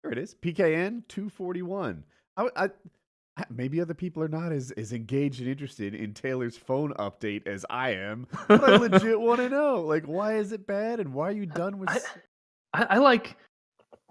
There it is. PKN 241. Maybe other people are not as engaged and interested in Taylor's phone update as I am, but I legit want to know, like, why is it bad and why are you done with? I like.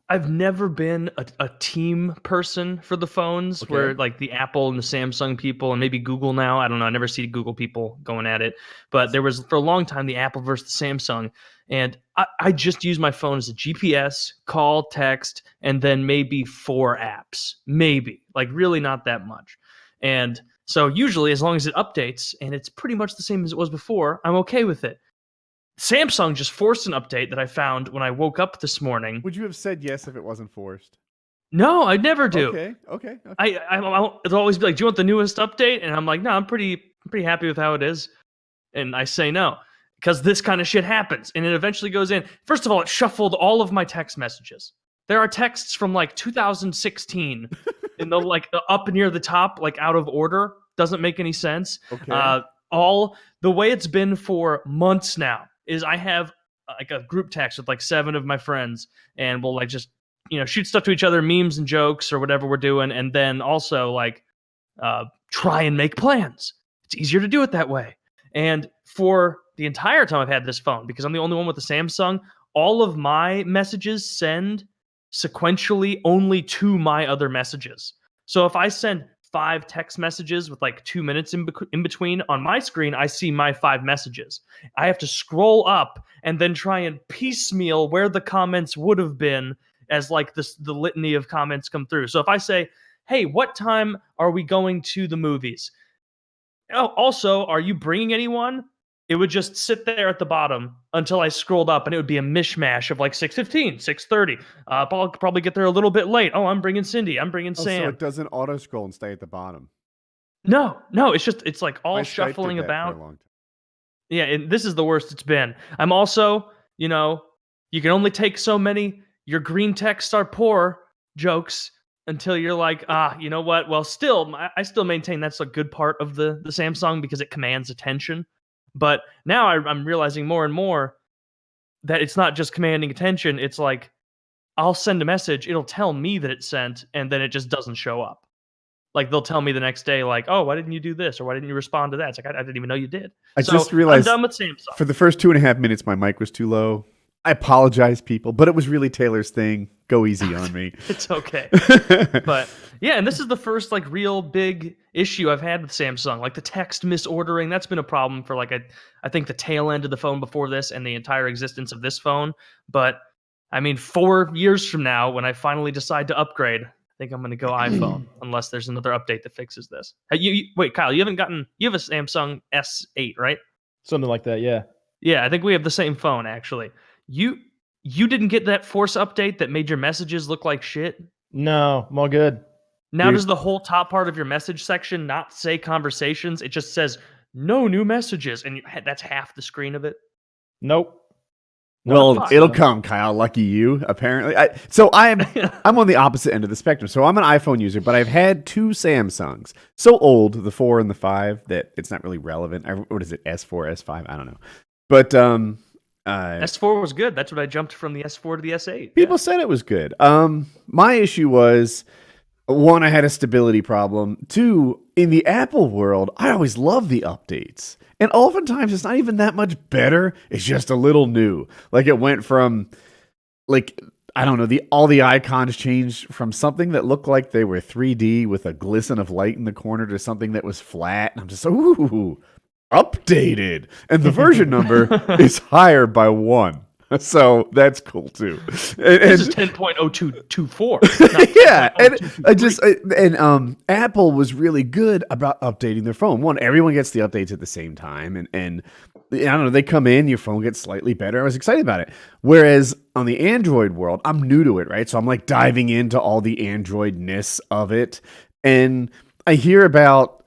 I've never been a team person for the phones, where like the Apple and the Samsung people and maybe Google now. I don't know. I never see Google people going at it. But there was for a long time the Apple versus the Samsung. And I just use my phone as a GPS, call, text, and then maybe 4 apps. Maybe. Like really not that much. And so usually as long as it updates and it's pretty much the same as it was before, I'm okay with it. Samsung just forced an update that I found when I woke up this morning. Would you have said yes if it wasn't forced? No, I never do. Okay. It'll always be like, "Do you want the newest update?" And I'm like, "No, I'm pretty happy with how it is." And I say no because this kind of shit happens, and it eventually goes in. First of all, it shuffled all of my text messages. There are texts from like 2016 in the like up near the top, like out of order. Doesn't make any sense. Okay. All the way it's been for months now is I have like a group text with like 7 of my friends, and we'll like just shoot stuff to each other, memes and jokes or whatever we're doing, and then also like try and make plans. It's easier to do it that way. And for the entire time I've had this phone, because I'm the only one with the Samsung, all of my messages send sequentially only to my other messages. So if I send 5 text messages with like 2 minutes in between, on my screen I see my 5 messages. I have to scroll up and then try and piecemeal where the comments would have been as like the litany of comments come through. So if I say, "Hey, what time are we going to the movies? Oh, also, are you bringing anyone?" It would just sit there at the bottom until I scrolled up, and it would be a mishmash of like 6:15, 6:30. I'll probably get there a little bit late. Oh, I'm bringing Cindy. I'm bringing Sam. So it doesn't auto scroll and stay at the bottom. No, it's like all shuffling about. For a long time. Yeah, and this is the worst it's been. I'm also, you can only take so many "your green texts are poor" jokes until you're like, you know what? Well, I still maintain that's a good part of the Samsung because it commands attention. But now I'm realizing more and more that it's not just commanding attention. It's like I'll send a message, it'll tell me that it's sent, and then it just doesn't show up. Like they'll tell me the next day, like, "Oh, why didn't you do this? Or why didn't you respond to that?" It's like I didn't even know you did. I just realized I'm done with Samsung. For the first 2.5 minutes, my mic was too low. I apologize, people, but it was really Taylor's thing. Go easy on me. It's okay. But yeah, and this is the first like real big issue I've had with Samsung. Like the text misordering, that's been a problem for like I think the tail end of the phone before this and the entire existence of this phone. But I mean, 4 years from now, when I finally decide to upgrade, I think I'm going to go iPhone unless there's another update that fixes this. Wait, Kyle, you have a Samsung S8, right? Something like that, yeah. Yeah, I think we have the same phone actually. You didn't get that force update that made your messages look like shit? No, I'm all good. Now does the whole top part of your message section not say conversations? It just says no new messages, and that's half the screen of it? Nope. Well, it'll come, Kyle. Lucky you, apparently. I'm on the opposite end of the spectrum. So I'm an iPhone user, but I've had 2 Samsungs. So old, the 4 and the 5, that it's not really relevant. What is it, S4, S5? I don't know. But S4 was good. That's what I jumped from the S4 to the S8. People said it was good. My issue was, 1, I had a stability problem. 2, in the Apple world, I always love the updates. And oftentimes, it's not even that much better. It's just a little new. Like, it went from, like, I don't know, all the icons changed from something that looked like they were 3D with a glisten of light in the corner to something that was flat. And I'm just, ooh, updated. And the version number is higher by 1. So that's cool too. This is 10.0224. Yeah, and Apple was really good about updating their phone. 1, everyone gets the updates at the same time, and I don't know, they come in, your phone gets slightly better. I was excited about it. Whereas on the Android world, I'm new to it, right? So I'm like diving into all the Android-ness of it, and I hear about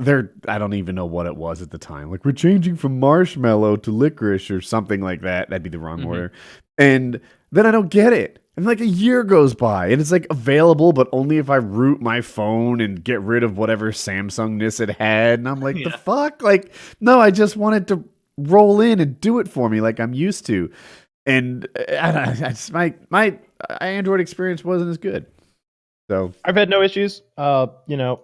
I don't even know what it was at the time. Like, we're changing from marshmallow to licorice or something like that. That'd be the wrong order. And then I don't get it. And like a year goes by and it's like available, but only if I root my phone and get rid of whatever Samsung-ness it had. And I'm like, the fuck? Like, no, I just wanted to roll in and do it for me like I'm used to. And my Android experience wasn't as good. So I've had no issues. I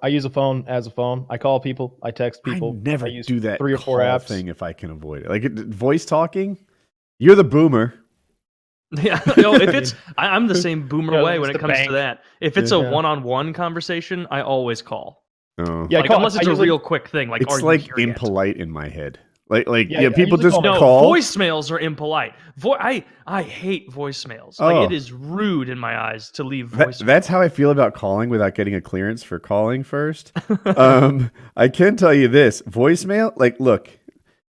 use a phone as a phone. I call people. I text people. I never use do that 3 or 4 call apps. thing if I can avoid it. Like voice talking, you're the boomer. Yeah, no, if it's, I'm the same boomer way it's when it the comes bank. to that. If it's a Yeah. one-on-one conversation, I always call. Oh. Yeah, Like, unless it's a real quick thing, like, are It's you like here yet? impolite in my head. Like Yeah, yeah, I people usually just call my- No, call. voicemails are impolite. I hate voicemails. Like, Oh. it is rude in my eyes to leave voicemails. That's how I feel about calling without getting a clearance for calling first. I can tell you this voicemail. Like, look, I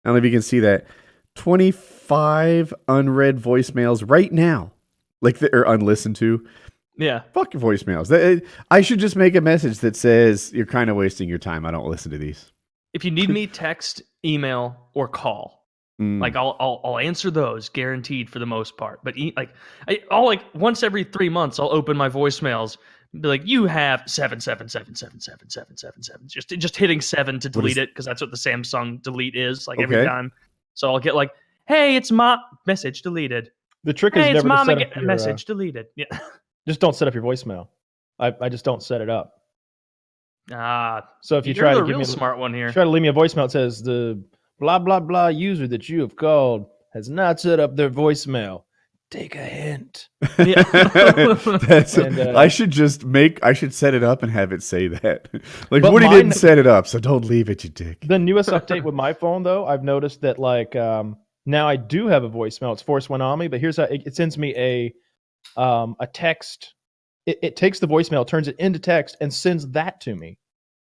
don't know if you can see that. 25 unread voicemails right now, like or unlistened to. Yeah. Fuck your voicemails. I should just make a message that says you're kind of wasting your time. I don't listen to these. If you need me, text, email, or call. Like I'll answer those guaranteed for the most part. But I'll once every 3 months I'll open my voicemails. Be like, you have 777777777. Just hitting 7 to delete it because that's what the Samsung delete is every Okay. time. So I'll get like, hey, it's my message deleted. The trick Hey, is it's never to mom set again. up your Message deleted. Yeah. Just don't set up your voicemail. I just don't set it up. So if you You're try the to give real me smart one here. try to leave me a voicemail that says the blah blah blah user that you have called has not set up their voicemail. Take a hint. Yeah. I should set it up and have it say that. Like But Woody mine- didn't set it up, so don't leave it, you dick. The newest update with my phone, though, I've noticed that now I do have a voicemail. It's forced one on me, but here's how it sends me a text. It takes the voicemail, turns it into text, and sends that to me.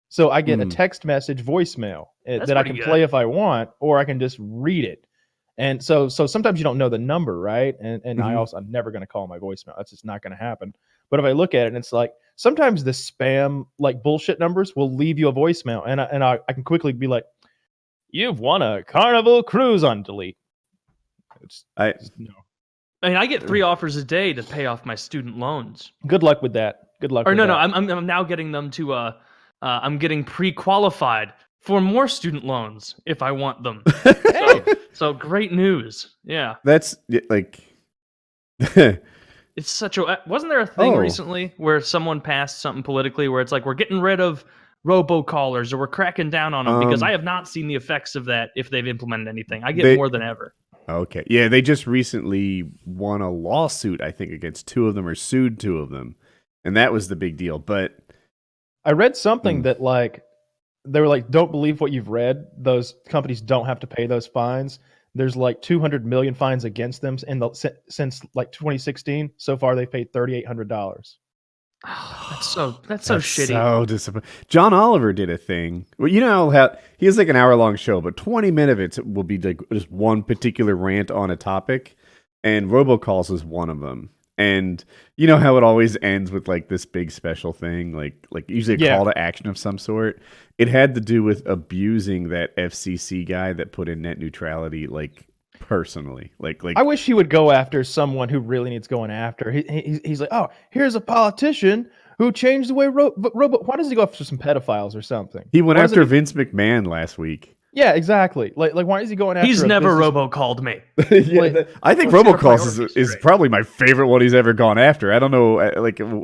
So I get a text message voicemail That's that I pretty can good. play if I want, or I can just read it. And so sometimes you don't know the number, right? And I'm never going to call my voicemail. That's just not going to happen. But if I look at it, and it's like sometimes the spam bullshit numbers will leave you a voicemail, and I can quickly be like, "You've won a Carnival cruise on delete." No. I mean, I get 3 offers a day to pay off my student loans. Good luck with that. Good luck. Or with no, that. I'm now getting them to I'm getting pre-qualified for more student loans if I want them. So great news. Yeah. That's like It's such a wasn't there a thing Oh. recently where someone passed something politically where it's like we're getting rid of robocallers or we're cracking down on them because I have not seen the effects of that if they've implemented anything. I get more than ever. Okay. Yeah, they just recently won a lawsuit, I think, against 2 of them or sued 2 of them. And that was the big deal. But I read something that they were like, "Don't believe what you've read. Those companies don't have to pay those fines." There's 200 million fines against them since 2016. So far, they've paid $3,800. That's so shitty. So disappointing. John Oliver did a thing. Well, you know how he has like an hour-long show, but 20 minutes of it will be like just one particular rant on a topic, and robocalls is one of them. And you know how it always ends with like this big special thing, like usually a call to action of some sort. It had to do with abusing that FCC guy that put in net neutrality, personally. I wish he would go after someone who really needs going after. He's like, "Oh, here's a politician who changed the way robot." Why does he go after some pedophiles or something? He went Why after doesn't Vince McMahon last week. Yeah, exactly. Why is he going after? He's a never business- robocalled me. I think let's get our robocalls priorities is straight. probably my favorite one he's ever gone after. I don't know,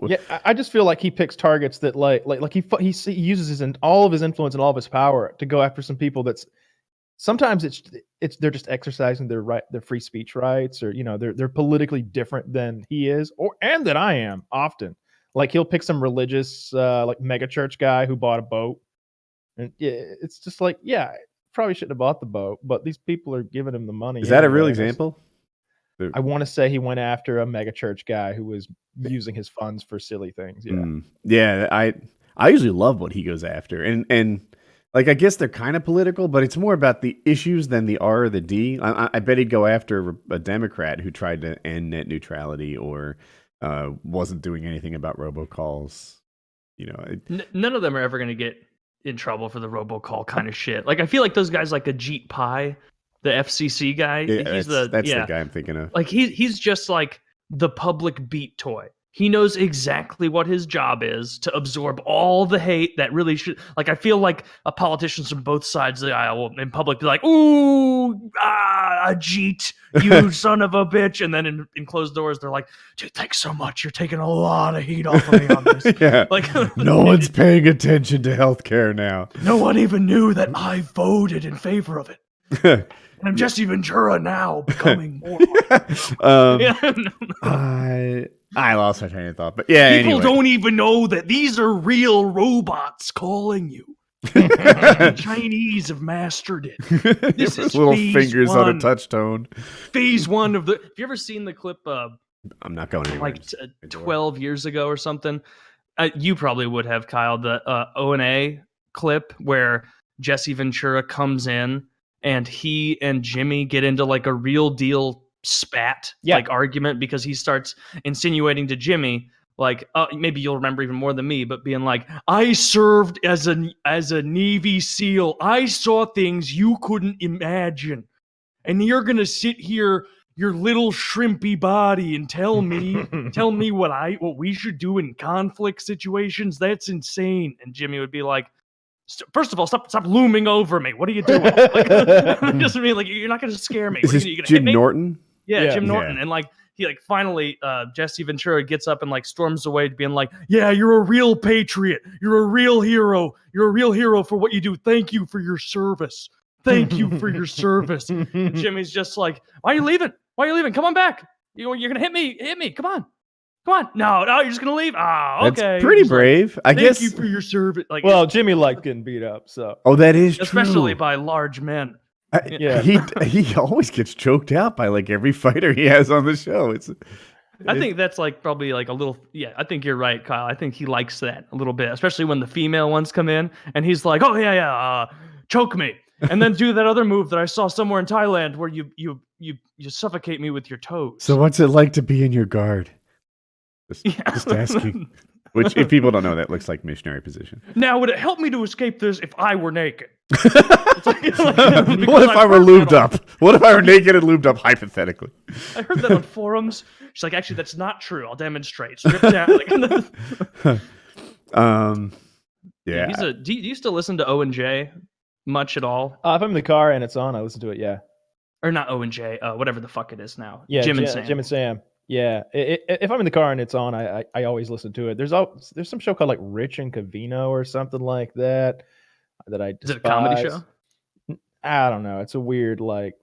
Yeah, I just feel like he picks targets that he uses all of his influence and all of his power to go after some people that's sometimes it's they're just exercising their free speech rights, or they're politically different than he is and that I am often. He'll pick some religious mega church guy who bought a boat, and it's just probably shouldn't have bought the boat, but these people are giving him the money. Is that a real anyway. example? I want to say he went after a mega church guy who was using his funds for silly things. Yeah. Yeah, I usually love what he goes after, and I guess they're kind of political, but it's more about the issues than the R or the D. I bet he'd go after a Democrat who tried to end net neutrality or wasn't doing anything about robocalls. None of them are ever going to get in trouble for the robocall kind of shit. I feel like those guys like Ajit Pai, the FCC guy. That's the guy I'm thinking of. He's just like the public beat toy. He knows exactly what his job is, to absorb all the hate that really should. Like, I feel like politicians from both sides of the aisle will in public be like, "Ooh, Ajit, you son of a bitch," and then in closed doors they're like, "Dude, thanks so much. You're taking a lot of heat off of me on this." Yeah. Like, No one's paying attention to healthcare now. no one even knew that I voted in favor of it. And I'm Jesse Ventura now, becoming more. I lost my train of thought, but yeah. People anyway. don't even know that these are real robots calling you. Chinese have mastered it. This is little phase fingers on a one. touch tone. Phase one of the. Have you ever seen the clip? I'm not going anywhere. Like 12 years ago or something. You probably would have, Kyle. The O&A clip where Jesse Ventura comes in and he and Jimmy get into like a real deal spat, like argument, because he starts insinuating to Jimmy, like, maybe you'll remember even more than me, but being like, I served as a Navy SEAL. I saw things you couldn't imagine. And you're going to sit here, your little shrimpy body, and tell me what we should do in conflict situations? That's insane. And Jimmy would be like, first of all, stop looming over me. What are you doing? Like, just mean, like, you're not going to scare me. Is this Jim Norton? Yeah, Jim Norton. And like, he like finally Jesse Ventura gets up and like storms away, being like, yeah, you're a real patriot. You're a real hero. You're a real hero for what you do. Thank you for your service. Thank you for your service. And Jimmy's just like, why are you leaving? Why are you leaving? Come on back. You're going to hit me. Hit me. Come on. No, you're just going to leave? Oh, okay. That's pretty brave. Like, I guess. Thank you for your service. Like, well, Jimmy liked getting beat up, so. Oh, that is true. Especially by large men. He always gets choked out by like every fighter he has on the show. I think that's like probably like a little. Yeah, I think you're right, Kyle. I think he likes that a little bit, especially when the female ones come in and he's like, "Oh yeah, choke me," and then do that other move that I saw somewhere in Thailand where you suffocate me with your toes. So what's it like to be in your guard? Just asking. Which, if people don't know, that looks like missionary position. Now, would it help me to escape this if I were naked? What if I were lubed up? What if I were naked and lubed up, hypothetically? I heard that on forums. She's like, actually, that's not true. I'll demonstrate. Strip down. Yeah. Do you still listen to O&J much at all? If I'm in the car and it's on, I listen to it, yeah. Or not O&J, whatever the fuck it is now. Yeah, Jim and Sam. Jim and Sam. Yeah, if I'm in the car and it's on, I always listen to it. There's some show called like Rich and Cavino or something like that I despise. Is it a comedy show? I don't know. It's a weird like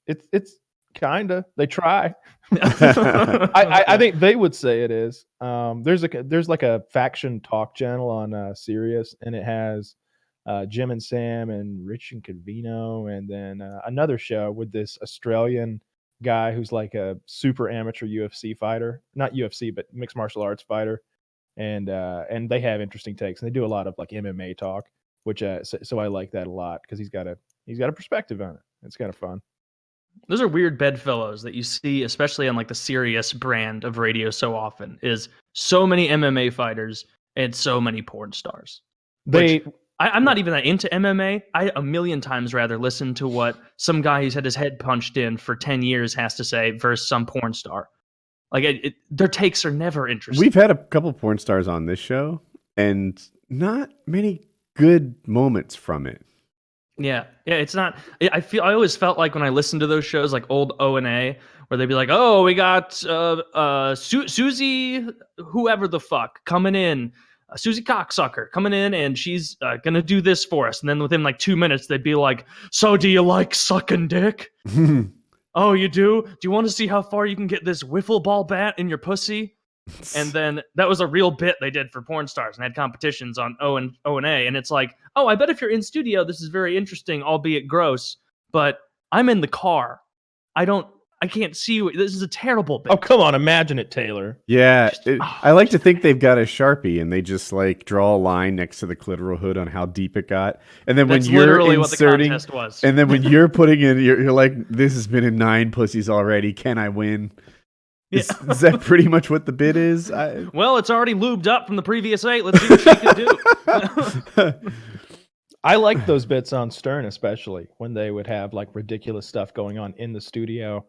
it's kinda. They try. I think they would say it is. There's like a faction talk channel on Sirius, and it has Jim and Sam and Rich and Cavino, and then another show with this Australian guy who's like a super amateur UFC fighter, not UFC, but mixed martial arts fighter, and they have interesting takes, and they do a lot of like MMA talk, which so I like that a lot because he's got a perspective on it. It's kind of fun. Those are weird bedfellows that you see, especially on like the Sirius brand of radio so often, is so many MMA fighters and so many porn stars. I'm not even that into MMA. I a million times rather listen to what some guy who's had his head punched in for 10 years has to say versus some porn star. Like their takes are never interesting. We've had a couple porn stars on this show, and not many good moments from it. Yeah, it's not. I always felt like when I listened to those shows, like old O&A, where they'd be like, "Oh, we got Susie, whoever the fuck, coming in." Susie Cocksucker coming in, and she's gonna do this for us. And then within like 2 minutes, they'd be like, "So, do you like sucking dick? Oh, you do? Do you want to see how far you can get this wiffle ball bat in your pussy?" And then that was a real bit they did for porn stars and had competitions on O&A. And it's like, oh, I bet if you're in studio, this is very interesting, albeit gross. But I'm in the car. I can't see you. This is a terrible bit. Oh, come on. Imagine it, Taylor. Yeah. I like to think they've got a Sharpie and they just like draw a line next to the clitoral hood on how deep it got. And then That's when you're literally inserting, what the contest was. And then when you're putting in, you're like, this has been in 9 pussies already. Can I win? Is that pretty much what the bid is? Well, it's already lubed up from the previous 8. Let's see what she can do. I like those bits on Stern, especially when they would have like ridiculous stuff going on in the studio.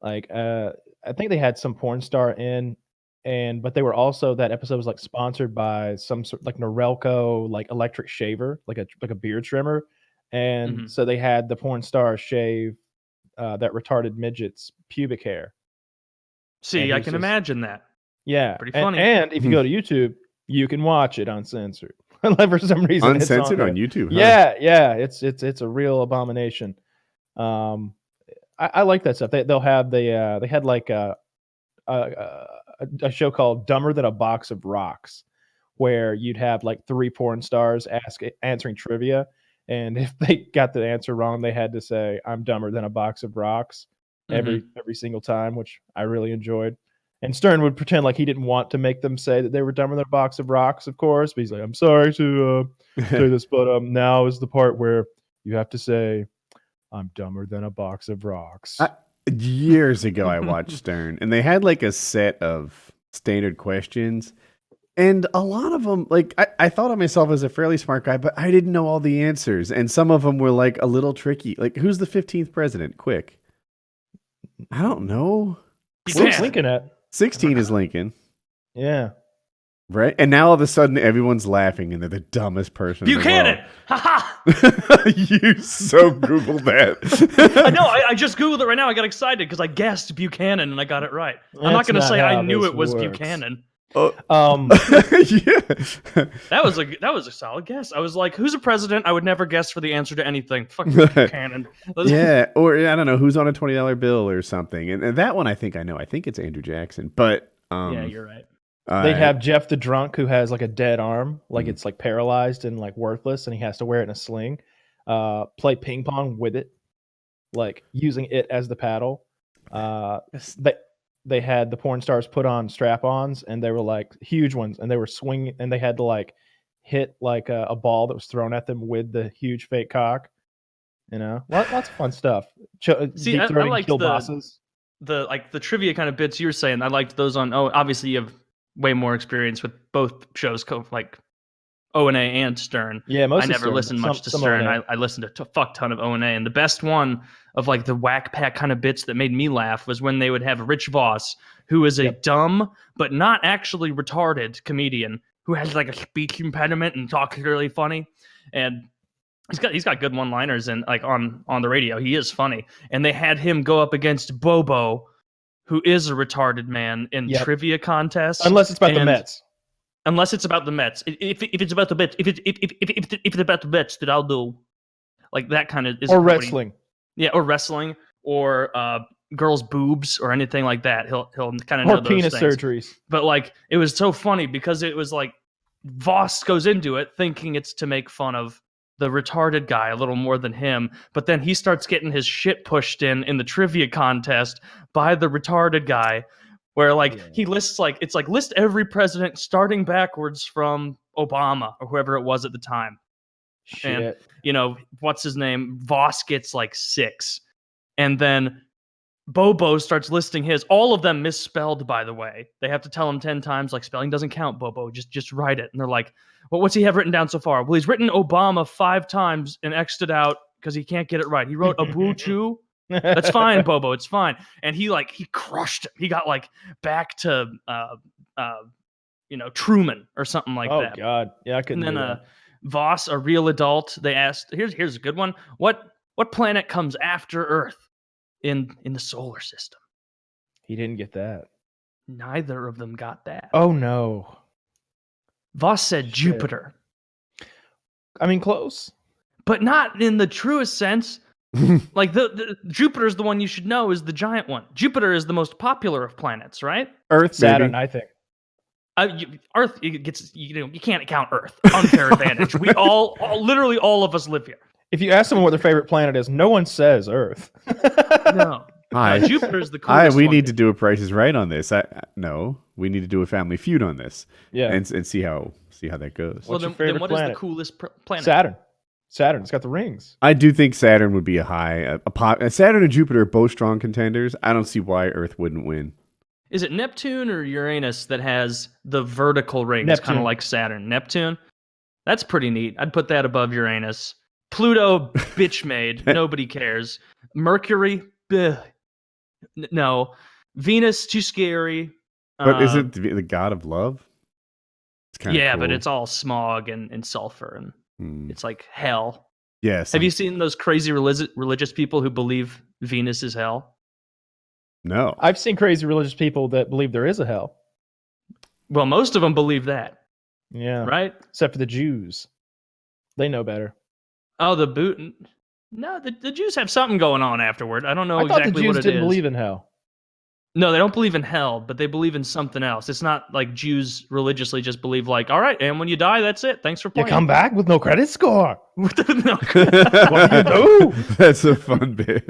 Like, I think they had some porn star in, but they were also, that episode was like sponsored by some sort like Norelco like electric shaver, like a beard trimmer, and Mhm. so they had the porn star shave that retarded midget's pubic hair. See, And I he's can just imagine that. yeah, Pretty and funny. and if you go to YouTube, you can watch it uncensored. Like for some reason, it's on Uncensored there. on YouTube. Huh? Yeah, it's a real abomination. Um, I like that stuff. They'll have they had like a a show called Dumber Than a Box of Rocks, where you'd have like 3 porn stars answering trivia, and if they got the answer wrong, they had to say, "I'm dumber than a box of rocks," every single time, which I really enjoyed. And Stern would pretend like he didn't want to make them say that they were dumber than a box of rocks, of course, but he's like, "I'm sorry to say this, but now is the part where you have to say, I'm dumber than a box of rocks." Years ago, I watched Stern, and they had like a set of standard questions. And a lot of them, like, I thought of myself as a fairly smart guy, but I didn't know all the answers. And some of them were like a little tricky. Like, who's the 15th president? Quick. I don't know. Where's Lincoln at? 16 is Lincoln. Yeah. Right? And now all of a sudden everyone's laughing and they're the dumbest person Buchanan! in Ha the world. You so Googled that. I know. I just Googled it right now. I got excited because I guessed Buchanan and I got it right. I'm not going to say I knew it was Buchanan. Yeah. That was a solid guess. I was like, who's a president? I would never guess for the answer to anything. Fucking Buchanan. Yeah, or I don't know who's on a $20 bill or something. And that one I think I know. I think it's Andrew Jackson. But yeah, you're right. They have Jeff the drunk who has like a dead arm, like it's like paralyzed and like worthless, and he has to wear it in a sling. Play ping pong with it, like using it as the paddle. They had the porn stars put on strap-ons, and they were like huge ones, and they were swinging, and they had to like hit like a ball that was thrown at them with the huge fake cock. You know, lots of fun stuff. See, Deep I throating liked kill bosses. the trivia kind of bits you were saying. I liked those on. Oh, obviously you have way more experience with both shows, like O&A and Stern. Yeah, most I of never Stern, listened much to some Stern. O&A. I listened to a fuck ton of O&A, and the best one of like the whack pack kind of bits that made me laugh was when they would have Rich Voss, who is a dumb but not actually retarded comedian who has like a speech impediment and talks really funny, and he's got good one-liners, and like on the radio he is funny. And they had him go up against Bobo, who is a retarded man, in trivia contests. Unless it's about the Mets. Unless it's about the Mets. If it's about the Mets, if it's about the Mets, then I'll do like that kind of is or wrestling. Or wrestling, or girls' boobs, or anything like that. He'll kind of know or those penis things. surgeries. But like it was so funny because it was like Voss goes into it thinking it's to make fun of the retarded guy a little more than him, but then he starts getting his shit pushed in the trivia contest by the retarded guy, where like he lists like it's like list every president starting backwards from Obama or whoever it was at the time. Shit. And you know, what's his name? Voss gets like 6. And then Bobo starts listing his, all of them misspelled, by the way. They have to tell him 10 times, like, spelling doesn't count, Bobo. Just write it. And they're like, well, what's he have written down so far? Well, he's written Obama 5 times and X'd it out because he can't get it right. He wrote Abu Chu. That's fine, Bobo. It's fine. And he crushed him. He got like back to Truman or something like that. Oh God, yeah, I couldn't. And then Voss, a real adult, they asked. Here's a good one. What planet comes after Earth in the solar system? He didn't get that. Neither of them got that. Oh no. Voss said Jupiter. I mean, close, but not in the truest sense. Like the Jupiter's the one you should know is the giant one. Jupiter is the most popular of planets, right? Earth, Saturn, I think. Earth gets you can't count Earth. Unfair advantage. We literally all of us live here. If you ask someone what their favorite planet is, no one says Earth. No. Jupiter is the coolest. We need to do a Price is Right on this. No, we need to do a Family Feud on this. Yeah, and see how that goes. Well, then what is the coolest planet? Saturn. It's got the rings. I do think Saturn would be Saturn and Jupiter are both strong contenders. I don't see why Earth wouldn't win. Is it Neptune or Uranus that has the vertical rings, kind of like Saturn? Neptune? That's pretty neat. I'd put that above Uranus. Pluto, bitch made. Nobody cares. Mercury? No. Venus, too scary. But is it the god of love? It's kind of Yeah, cool. but it's all smog and sulfur, and it's like hell. Yes. Have you seen those crazy religious people who believe Venus is hell? No. I've seen crazy religious people that believe there is a hell. Well, most of them believe that, Yeah. right? Except for the Jews. They know better. Oh, the boot. No, the Jews have something going on afterward. I don't know I thought exactly the what Jews it didn't is. believe in hell. No, they don't believe in hell, but they believe in something else. It's not like Jews religiously just believe like, all right, and when you die, that's it. Thanks for You playing. come back with no credit score. No. What do you do? That's a fun bit.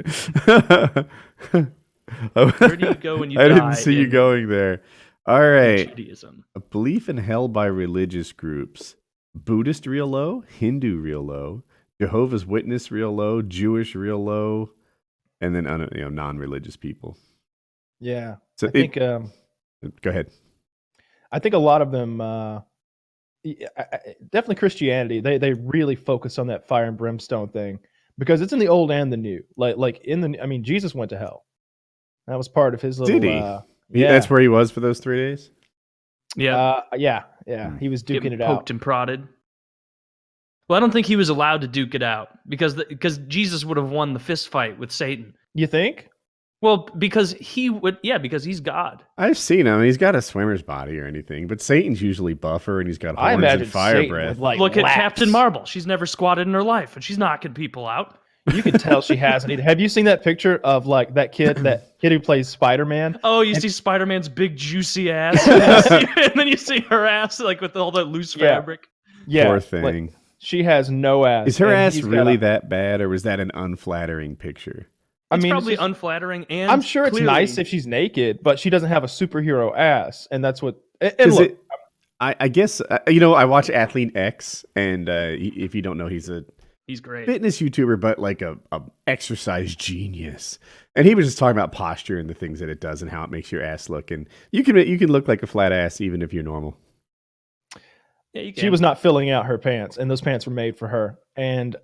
Where do you go when you I die didn't see you in- going there. All right. Judaism. A belief in hell by religious groups. Buddhist real low, Hindu real low, Jehovah's Witness real low, Jewish real low, and then non-religious people. Yeah. So I think go ahead. I think a lot of them definitely Christianity. They really focus on that fire and brimstone thing because it's in the old and the new. Like in the Jesus went to hell. That was part of his little Did he? yeah. That's where he was for those 3 days? Yeah. Yeah. He was duking Getting it poked out. and prodded. Well, I don't think he was allowed to duke it out because Jesus would have won the fist fight with Satan. You think? Well, because he would, because he's God. I've seen him. He's got a swimmer's body or anything, but Satan's usually buffer and he's got I horns imagine and fire Satan breath. with, like, Look at laps. Captain Marvel. She's never squatted in her life, and she's knocking people out. You can tell she hasn't either. Have you seen that picture of like that kid who plays Spider-Man? Oh, you see Spider-Man's big juicy ass, and then you see her ass like with all that loose fabric. Yeah. Poor like, thing. she has no ass. Is her and ass he's got really a- that bad, or was that an unflattering picture? It's it's probably just- unflattering, and I'm sure it's clearly- nice if she's naked, but she doesn't have a superhero ass, and that's what. And Is look, it? I guess I watch Athlete X, and if you don't know, he's a he's great. fitness YouTuber, but like a exercise genius. And he was just talking about posture and the things that it does and how it makes your ass look. And you can look like a flat ass even if you're normal. Yeah, you can. she was not filling out her pants, and those pants were made for her. And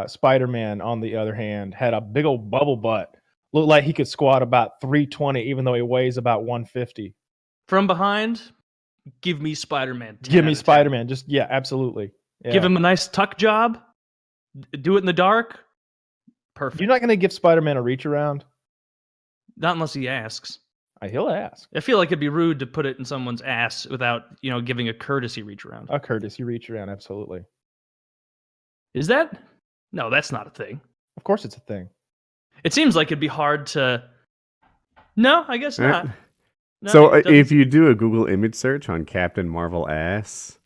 Spider-Man, on the other hand, had a big old bubble butt. Looked like he could squat about 320, even though he weighs about 150. From behind. Give me Spider-Man. 10 Give out me of 10. Spider-Man. Just absolutely. Yeah. Give him a nice tuck job. Do it in the dark. Perfect. You're not going to give Spider-Man a reach around? Not unless he asks. He'll ask. I feel like it'd be rude to put it in someone's ass without, giving a courtesy reach around. A courtesy reach around, absolutely. Is that? No, that's not a thing. Of course, it's a thing. It seems like it'd be hard to. No, I guess not. No, So it doesn't- if you do a Google image search on Captain Marvel ass,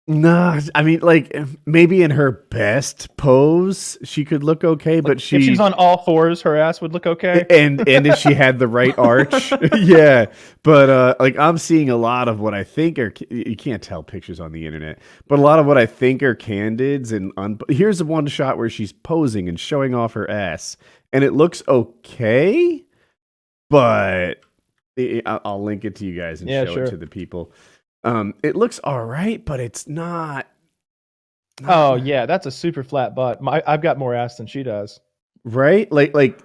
no, I mean, like maybe in her best pose she could look okay, but If she's on all fours, her ass would look okay. and if she had the right arch, yeah. But like I'm seeing a lot of what I think are you can't tell pictures on the internet, but a lot of what I think are candids and here's the one shot where she's posing and showing off her ass, and it looks okay, but I'll link it to you guys and show it to the people. It looks all right, but it's not. Oh yeah, that's a super flat butt. I've got more ass than she does. Right? Like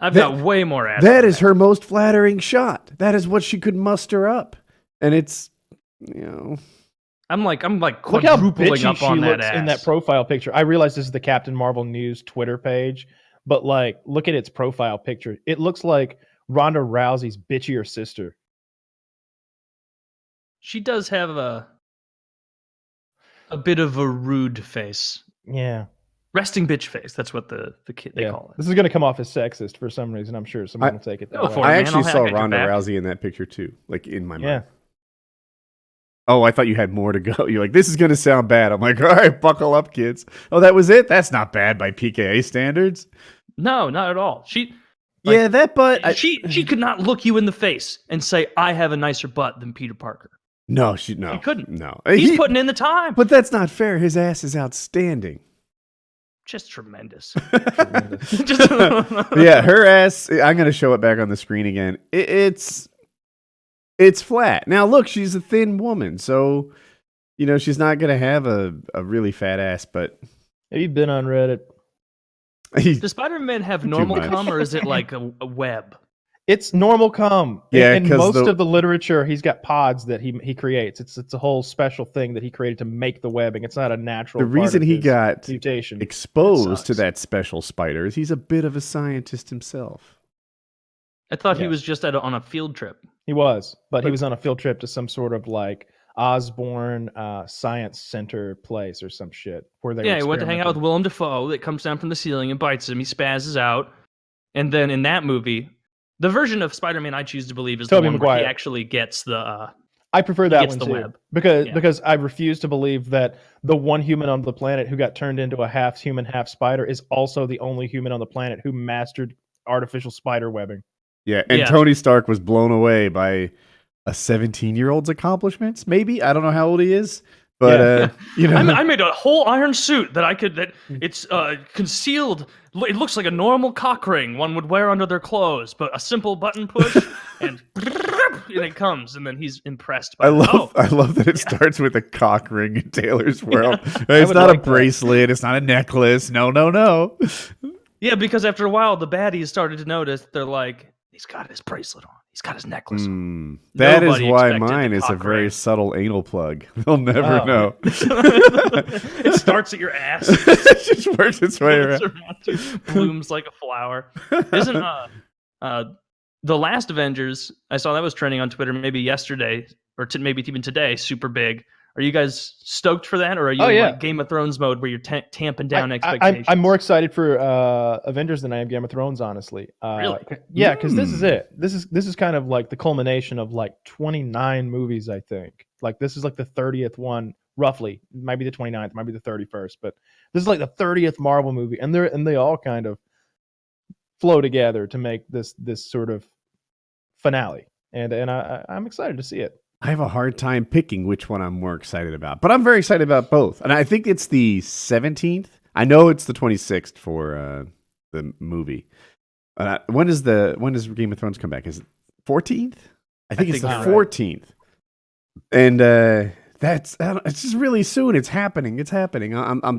I've got way more ass. that than is her most flattering shot. That is what she could muster up, and it's I'm like Look how quadrupling bitchy up she on that looks ass. in that profile picture. I realize this is the Captain Marvel News Twitter page, but like, look at its profile picture. It looks like Ronda Rousey's bitchier sister. She does have a bit of a rude face. Yeah, Resting bitch face. That's what the kid they call it. This is going to come off as sexist for some reason. I'm sure someone will take it that Go way. for it. I man, actually I saw got your Ronda back. Rousey in that picture too, like in my mind. Yeah. Oh, I thought you had more to go. You're like, this is going to sound bad. I'm like, all right, buckle up, kids. Oh, that was it? That's not bad by PKA standards. No, not at all. She Yeah, that butt. she could not look you in the face and say, "I have a nicer butt than Peter Parker." No. He couldn't. No. He's putting in the time. But that's not fair. His ass is outstanding. Just tremendous. Yeah, her ass. I'm going to show it back on the screen again. It's flat. Now, look, she's a thin woman, so she's not going to have a really fat ass. But Have you been on Reddit? Does Spider-Man have normal much. cum, or is it like a web? It's normal cum. Yeah, in 'cause most the- of the literature, he's got pods that he creates. It's a whole special thing that he created to make the webbing. It's not a natural. The reason part of he his got mutation. exposed to sucks. that special spider is he's a bit of a scientist himself. I thought he Yeah. was just on a field trip. He was, but he Like- was on a field trip to some sort of like Osborne Science Center place or some shit where they. Yeah, were he went to hang out with experimenting. Willem Dafoe that comes down from the ceiling and bites him. He spazzes out. And then in that movie, the version of Spider-Man I choose to believe is Tobey the one where he Maguire. actually gets the I prefer that gets one the too web. Yeah. because I refuse to believe that the one human on the planet who got turned into a half human, half spider is also the only human on the planet who mastered artificial spider webbing. Yeah, and Yeah. Tony Stark was blown away by a 17-year-old's accomplishments. Maybe I don't know how old he is, but Yeah. you know, I made a whole iron suit that it's concealed. It looks like a normal cock ring one would wear under their clothes, but a simple button push and it comes, and then he's impressed by I it. love Oh, I love that it starts with a cock ring in Taylor's world. It's would not like a that. bracelet. It's not a necklace. No. yeah, because after a while, the baddies started to notice. They're like, he's got his bracelet on. He's got his necklace on. That is Nobody why expected mine the is a cock very ring. subtle anal plug. They'll never Oh. know. It starts at your ass. It just works its way around. Blooms like a flower. Isn't the last Avengers? I saw that was trending on Twitter maybe yesterday or maybe even today. Super big. Are you guys stoked for that, or are you Oh, in yeah. like Game of Thrones mode where you're tamping down I'm expectations? more excited for Avengers than I am Game of Thrones, honestly. Really? Yeah, because this is it. This is kind of like the culmination of like 29 movies, I think. Like this is like the 30th one, roughly. It might be the 29th, might be the 31st, but this is like the 30th Marvel movie, and they all kind of flow together to make this sort of finale. And I'm excited to see it. I have a hard time picking which one I'm more excited about, but I'm very excited about both. And I think it's the 17th. I know it's the 26th for the movie. When does Game of Thrones come back? Is it 14th? I think it's think the you're right. 14th. And it's just really soon. It's happening. I'm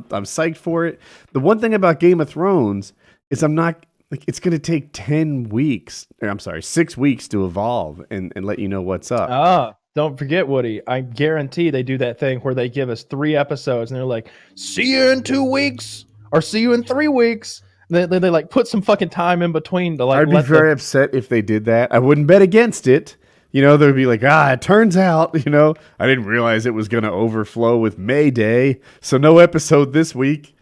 psyched for it. The one thing about Game of Thrones is I'm not like it's going to take 6 weeks to evolve and let you know what's up. Don't forget, Woody. I guarantee they do that thing where they give us 3 episodes and they're like, "See you in 2 weeks," or "See you in 3 weeks." They like put some fucking time in between to like. I'd be very upset if they did that. I wouldn't bet against it. You know, they'd be like, it turns out, I didn't realize it was going to overflow with May Day, so no episode this week.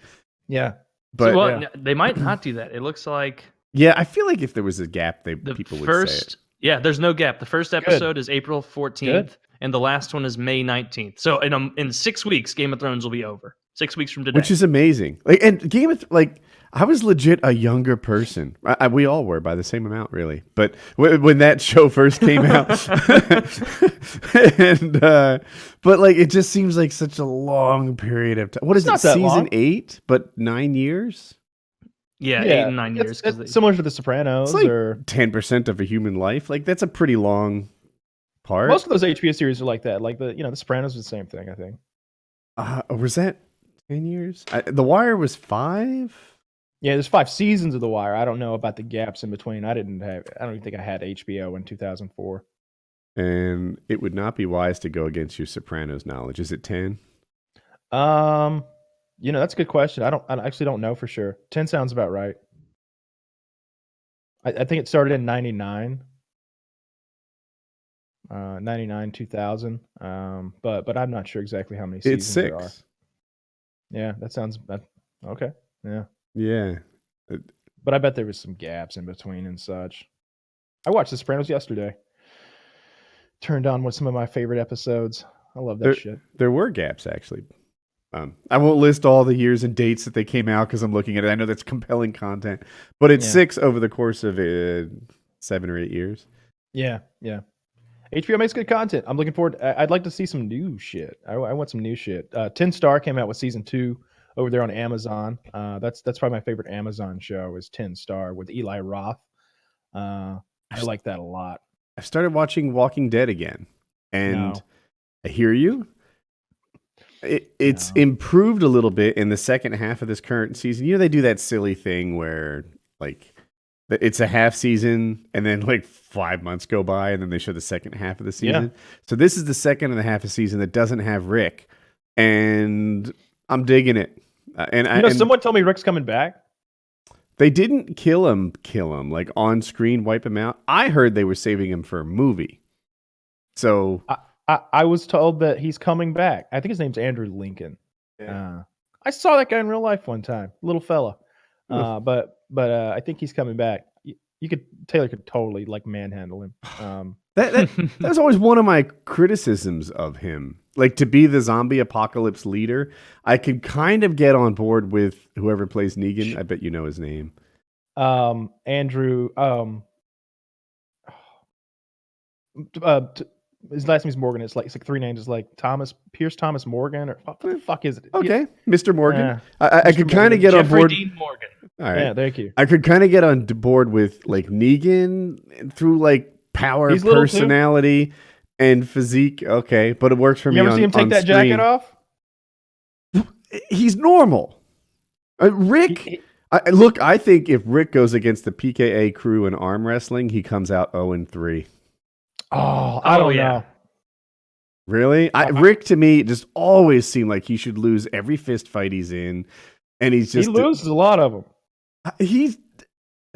Yeah. But well, they might not do that. It looks like yeah, I feel like if there was a gap, the people would say it. first. Yeah, there's no gap. The first episode is April 14th, Good. and the last one is May 19th. So in 6 weeks, Game of Thrones will be over. 6 weeks from today. Which is amazing. I was legit a younger person. We all were by the same amount, really. But when that show first came out, but like it just seems like such a long period of time. What is It's not it? that Season long. 8, but 9 years. yeah, 8 and 9 years. It's similar to The Sopranos, It's like or 10% of a human life. Like that's a pretty long part. most of those HBO series are like that. Like The Sopranos is the same thing, I think. Was that 10 years? The Wire was 5. Yeah, there's 5 seasons of The Wire. I don't know about the gaps in between. I don't even think I had HBO in 2004. And it would not be wise to go against your Sopranos knowledge. Is it 10? That's a good question. I actually don't know for sure. 10 sounds about right. I think it started in 99. 99, 2000. But I'm not sure exactly how many seasons It's there are. 6. Yeah, that sounds okay. Yeah. Yeah. But I bet there was some gaps in between and such. I watched The Sopranos yesterday. Turned on with some of my favorite episodes. I love that shit. There were gaps, actually. I won't list all the years and dates that they came out because I'm looking at it. I know that's compelling content. But it's 6 over the course of 7 or 8 years. Yeah. HBO makes good content. I'm looking forward. I'd like to see some new shit. I want some new shit. 10 Star came out with season 2 over there on Amazon. That's probably my favorite Amazon show is 10 Star with Eli Roth. I like that a lot. I started watching Walking Dead again. And No. I hear you. It's improved a little bit in the second half of this current season. They do that silly thing where like It's a half season, and then like 5 months go by, and then they show the second half of the season. So this is the second and a half of season that doesn't have Rick, and I'm digging it. Someone told me Rick's coming back. They didn't kill him, like on screen, wipe him out. I heard they were saving him for a movie. So I was told that he's coming back. I think his name's Andrew Lincoln. Yeah. I saw that guy in real life one time, little fella. But I think he's coming back. Taylor could totally like manhandle him. That's always one of my criticisms of him. Like, to be the zombie apocalypse leader, I could kind of get on board with whoever plays Negan. I bet you know his name. Andrew. His last name is Morgan. It's like three names. It's like Pierce Thomas Morgan, or what the fuck is it? Okay, Mr. Morgan. Yeah. I could kind of get Jeffrey on board. Dean Morgan. All right. Yeah, thank you. I could kind of get on board with like Negan through like power, He's little, too. personality, and physique. Okay, but it works for me. You ever see him take that jacket off? He's normal. Rick. I think if Rick goes against the PKA crew in arm wrestling, he comes out 0-3. Oh, I don't know. Really? Rick, to me, just always seemed like he should lose every fist fight he's in. And he loses a lot of them.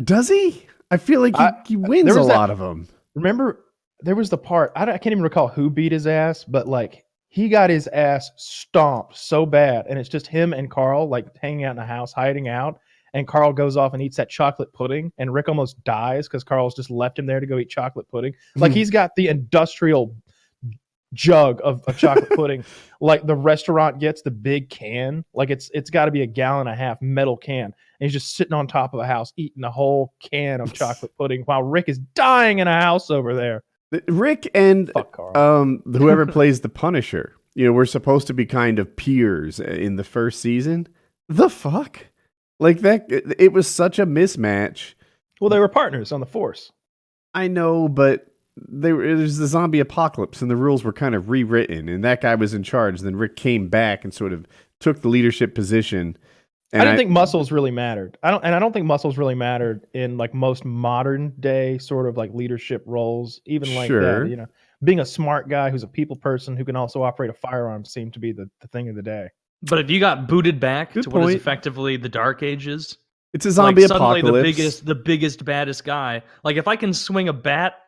Does he? I feel like he wins a lot of them. Remember, there was the part, I can't even recall who beat his ass, but like he got his ass stomped so bad. And it's just him and Carl like hanging out in the house, hiding out. And Carl goes off and eats that chocolate pudding, and Rick almost dies because Carl's just left him there to go eat chocolate pudding. Like he's got the industrial jug of chocolate pudding, like the restaurant gets the big can. Like it's got to be a 1.5 gallon metal can, and he's just sitting on top of a house eating a whole can of chocolate pudding while Rick is dying in a house over there. Rick and Carl. Whoever plays the Punisher, we're supposed to be kind of peers in the first season. The fuck? Like that, it was such a mismatch. Well, they were partners on the force. I know, but it was the zombie apocalypse, and the rules were kind of rewritten, and that guy was in charge. Then Rick came back and sort of took the leadership position. I didn't think muscles really mattered. I don't think muscles really mattered in like most modern day sort of like leadership roles, even like that. Being a smart guy who's a people person who can also operate a firearm seemed to be the thing of the day. But if you got booted back to what is effectively the Dark Ages, it's a zombie suddenly apocalypse. the biggest, baddest guy. Like if I can swing a bat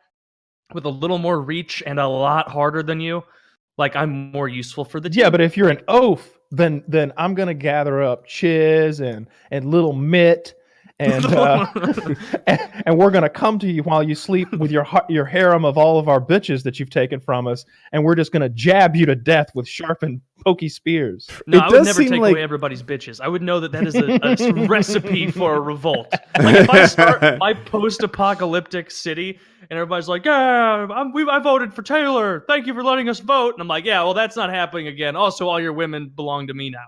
with a little more reach and a lot harder than you, like I'm more useful for the team. Yeah, but if you're an oaf, then I'm gonna gather up Chiz and Little Mitt and and we're gonna come to you while you sleep with your harem of all of our bitches that you've taken from us, and we're just gonna jab you to death with sharpened pokey spears. No, I would never take away everybody's bitches. I would know that is a recipe for a revolt. Like if I start my post-apocalyptic city and everybody's like, "Yeah, I voted for Taylor. Thank you for letting us vote," and I'm like, "Yeah, well, that's not happening again. Also, all your women belong to me now."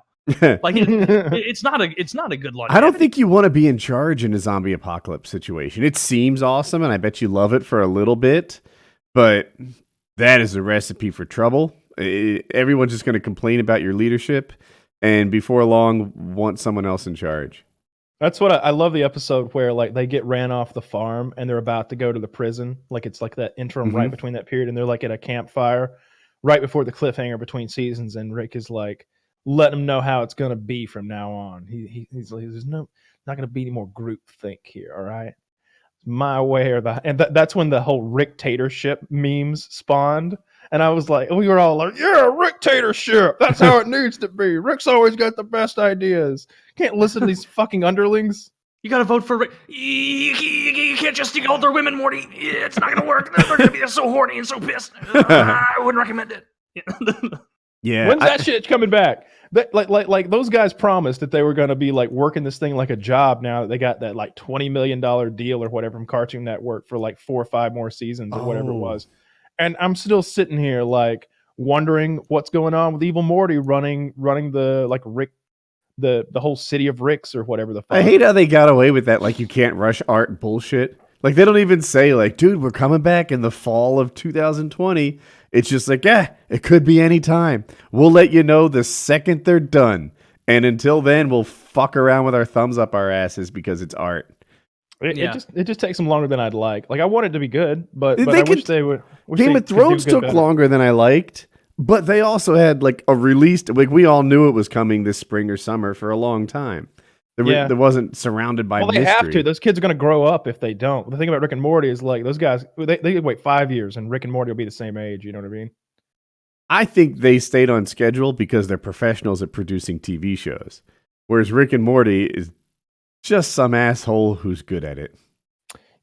Like it's not a good longevity. I don't think you want to be in charge in a zombie apocalypse situation. It seems awesome, and I bet you love it for a little bit, but that is a recipe for trouble. Everyone's just going to complain about your leadership, and before long, want someone else in charge. That's what I love the episode where like they get ran off the farm and they're about to go to the prison. Like it's like that interim right between that period, and they're like at a campfire right before the cliffhanger between seasons, and Rick is like, let him know how it's going to be from now on. He's like, there's not going to be any more group think here. All right. It's my way or that's when the whole Rick-tatorship memes spawned. And I was like, we were all like, yeah, Rick-tatorship. That's how it needs to be. Rick's always got the best ideas. Can't listen to these fucking underlings. You got to vote for Rick. You can't just take older women, Morty. It's not going to work. They're going to be so horny and so pissed. I wouldn't recommend it. Yeah. When's that shit coming back? Like those guys promised that they were going to be like working this thing like a job. Now that they got that like $20 million deal or whatever from Cartoon Network for like 4 or 5 more seasons or whatever it was. And I'm still sitting here like wondering what's going on with Evil Morty running the like Rick, the whole city of Ricks or whatever the fuck. I hate how they got away with that. Like you can't rush art bullshit. Like they don't even say like, dude, we're coming back in the fall of 2020. It's just like, it could be any time. We'll let you know the second they're done. And until then, we'll fuck around with our thumbs up our asses because it's art. It just takes them longer than I'd like. Like I want it to be good, but They I wish could- they would. Game of Thrones took longer than I liked, but they also had like a released. Like we all knew it was coming this spring or summer for a long time. There wasn't surrounded by. Well, they mystery. have to. Those kids are going to grow up if they don't. The thing about Rick and Morty is like those guys. They wait 5 years, and Rick and Morty will be the same age. You know what I mean? I think they stayed on schedule because they're professionals at producing TV shows, whereas Rick and Morty is just some asshole who's good at it.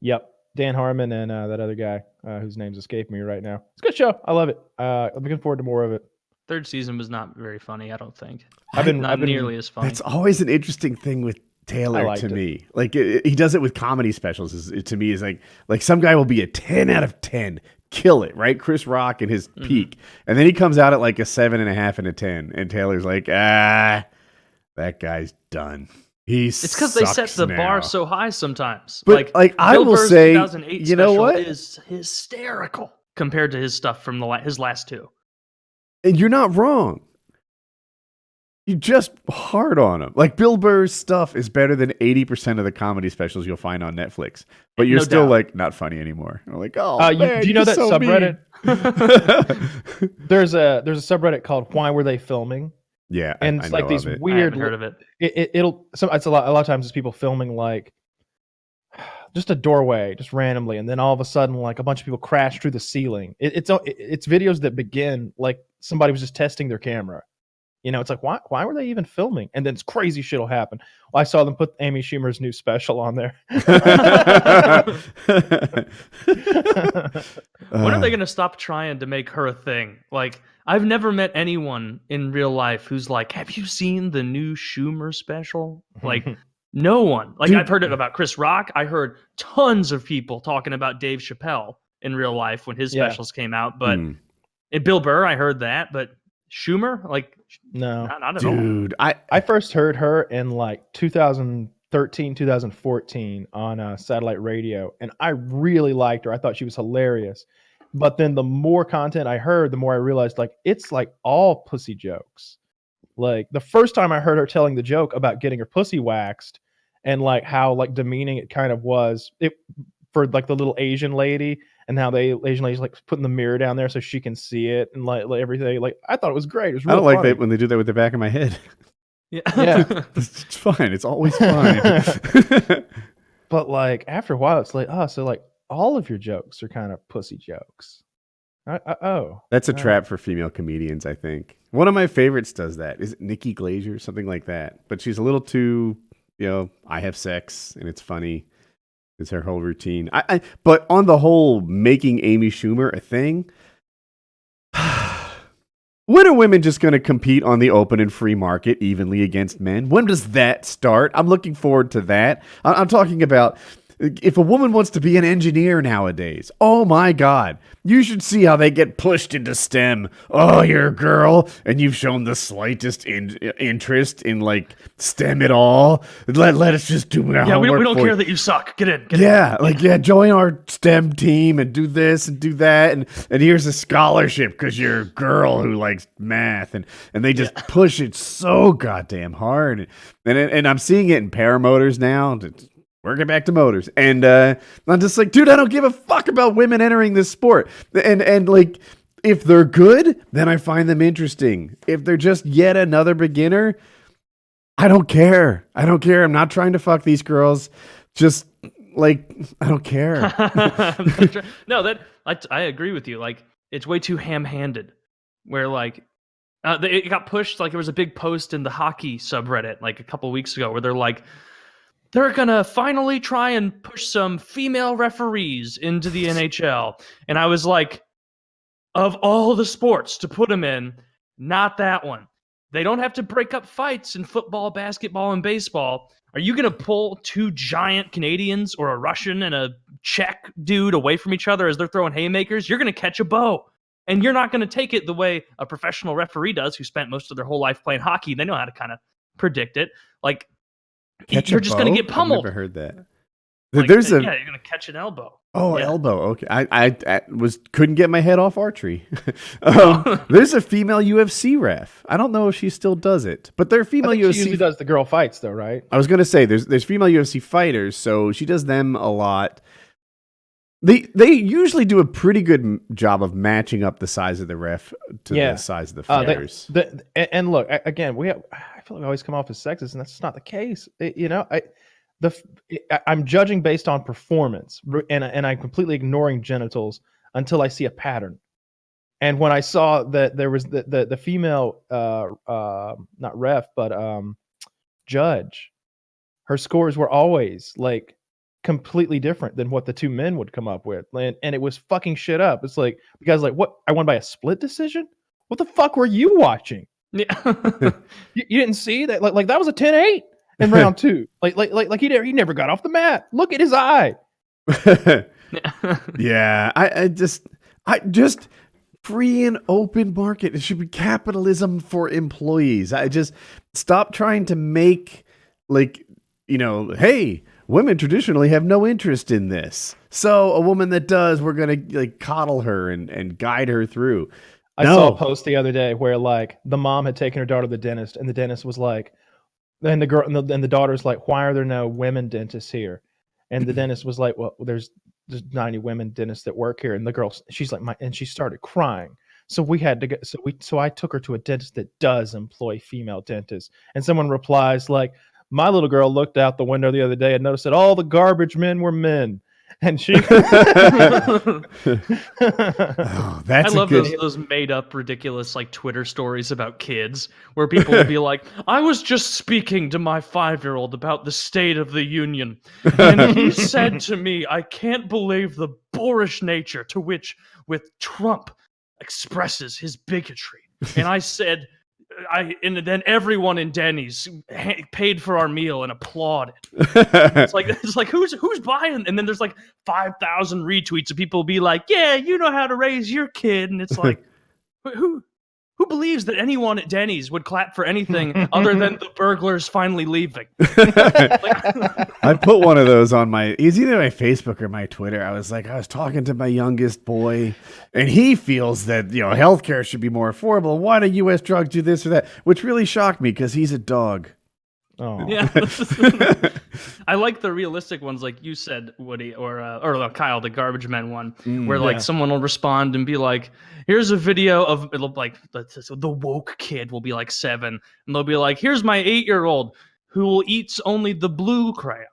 Yep. Dan Harmon and that other guy whose name's escaping me right now. It's a good show. I love it. I'm looking forward to more of it. Third season was not very funny, I don't think. I've been nearly as funny. That's always an interesting thing with Taylor to me. Like he does it with comedy specials. To me is like some guy will be a 10 out of 10, kill it, right? Chris Rock in his peak, and then he comes out at like a 7.5 and a 10, and Taylor's like, that guy's done. It's because they set the bar so high sometimes. But like I will say, 2008 you know what is hysterical compared to his stuff from his last two. And you're not wrong. You just hard on him. Like Bill Burr's stuff is better than 80% of the comedy specials you'll find on Netflix. But you're still like not funny anymore. You're like, oh, man, do you know that so subreddit? There's a subreddit called "Why Were They Filming?" Yeah, and it's like these weird. I haven't heard of it. It's a lot of times it's people filming like just a doorway, just randomly, and then all of a sudden, like a bunch of people crash through the ceiling. It's videos that begin like somebody was just testing their camera. You know, it's like why were they even filming? And then it's crazy shit will happen. Well, I saw them put Amy Schumer's new special on there. When are they going to stop trying to make her a thing? Like, I've never met anyone in real life who's like, have you seen the new Schumer special? Like, no one. Like, I've heard it about Chris Rock. I heard tons of people talking about Dave Chappelle in real life when his specials came out. But Bill Burr, I heard that. But Schumer, like, no, not at all. Dude, I first heard her in like 2013, 2014 on satellite radio, and I really liked her. I thought she was hilarious. But then the more content I heard, the more I realized like it's like all pussy jokes. Like the first time I heard her telling the joke about getting her pussy waxed and like how like demeaning it kind of was for like the little Asian lady and how the Asian lady's like putting the mirror down there so she can see it and like everything. Like I thought it was great. It was I don't funny. like that when they do that with the back of my head. Yeah. It's fine. It's always fine. But like after a while, it's like, oh, so like all of your jokes are kind of pussy jokes. That's a trap for female comedians, I think. One of my favorites does that. Is it Nikki Glaser? Something like that. But she's a little too, I have sex and it's funny. It's her whole routine. But on the whole, making Amy Schumer a thing, when are women just going to compete on the open and free market evenly against men? When does that start? I'm looking forward to that. I'm talking about if a woman wants to be an engineer nowadays, oh my God, you should see how they get pushed into STEM. Oh, you're a girl and you've shown the slightest interest in like STEM at all. Let us just do our homework. We don't care that you suck. Get in. Join our STEM team and do this and do that. And here's a scholarship because you're a girl who likes math. And they just push it so goddamn hard. And I'm seeing it in paramotors now. Working back to motors. And I'm just like, dude, I don't give a fuck about women entering this sport. And like, if they're good, then I find them interesting. If they're just yet another beginner, I don't care. I'm not trying to fuck these girls. Just like, I don't care. No, I agree with you. Like, it's way too ham-handed. Where like, it got pushed. Like, there was a big post in the hockey subreddit like a couple weeks ago where they're like, they're going to finally try and push some female referees into the NHL. And I was like, of all the sports to put them in, not that one. They don't have to break up fights in football, basketball, and baseball. Are you going to pull two giant Canadians or a Russian and a Czech dude away from each other as they're throwing haymakers? You're going to catch a bow. And you're not going to take it the way a professional referee does who spent most of their whole life playing hockey. They know how to kind of predict it. Like, you're just going to get pummeled. I've never heard that. Like, There's a yeah, you're gonna catch an elbow. Oh, Yeah. elbow. Okay, I couldn't get my head off archery. There's a female UFC ref. I don't know if she still does it, but there are I female think she UFC. usually does the girl fights though, right? I was gonna say there's female UFC fighters, so she does them a lot. They usually do a pretty good job of matching up the size of the ref to Yeah. the size of the They- fighters. and look again, I feel like we always come off as sexist, and that's just not the case. I'm judging based on performance, and I'm completely ignoring genitals until I see a pattern. And when I saw that there was the female, not ref, but judge, her scores were always like completely different than what the two men would come up with, and it was fucking shit up. It's like the guy's like, "What? I won by a split decision? What the fuck were you watching? Yeah. You didn't see that? Like that was a 10-8 in round two. Like he never got off the mat. Look at his eye. Yeah, I just free and open market. It should be capitalism for employees. I just stop trying to make hey, women traditionally have no interest in this. So a woman that does, we're gonna like coddle her and guide her through. I saw a post the other day where like the mom had taken her daughter to the dentist, and the dentist was like, and the girl and the daughter's like, "Why are there no women dentists here?" And the dentist was like, "Well, there's 90 women dentists that work here." And the girl, she's like, and she started crying. So we had to go. So I took her to a dentist that does employ female dentists. And someone replies like, "My little girl looked out the window the other day and noticed that all the garbage men were men." And she, Oh, that's I love good. those made up ridiculous like Twitter stories about kids where people will be like, "I was just speaking to my 5-year-old about the State of the Union, and he said to me, I can't believe the boorish nature to which with Trump expresses his bigotry." And I said, and then everyone in Denny's paid for our meal and applauded. It's like who's buying? And then there's like 5,000 retweets of people be like, "Yeah, you know how to raise your kid," and it's like, who believes that anyone at Denny's would clap for anything other than the burglars finally leaving? I put one of those on it's either my Facebook or my Twitter. I was talking to my youngest boy, and he feels that, healthcare should be more affordable. Why do U.S. drugs do this or that? Which really shocked me because he's a dog. oh Yeah, I like the realistic ones, like you said, Woody, or Kyle, the garbage men one, where like yeah. someone will respond and be like, "Here's a video of it'll like the woke kid will be like 7, and they'll be like, "Here's my 8-year-old who will eat only the blue crayons."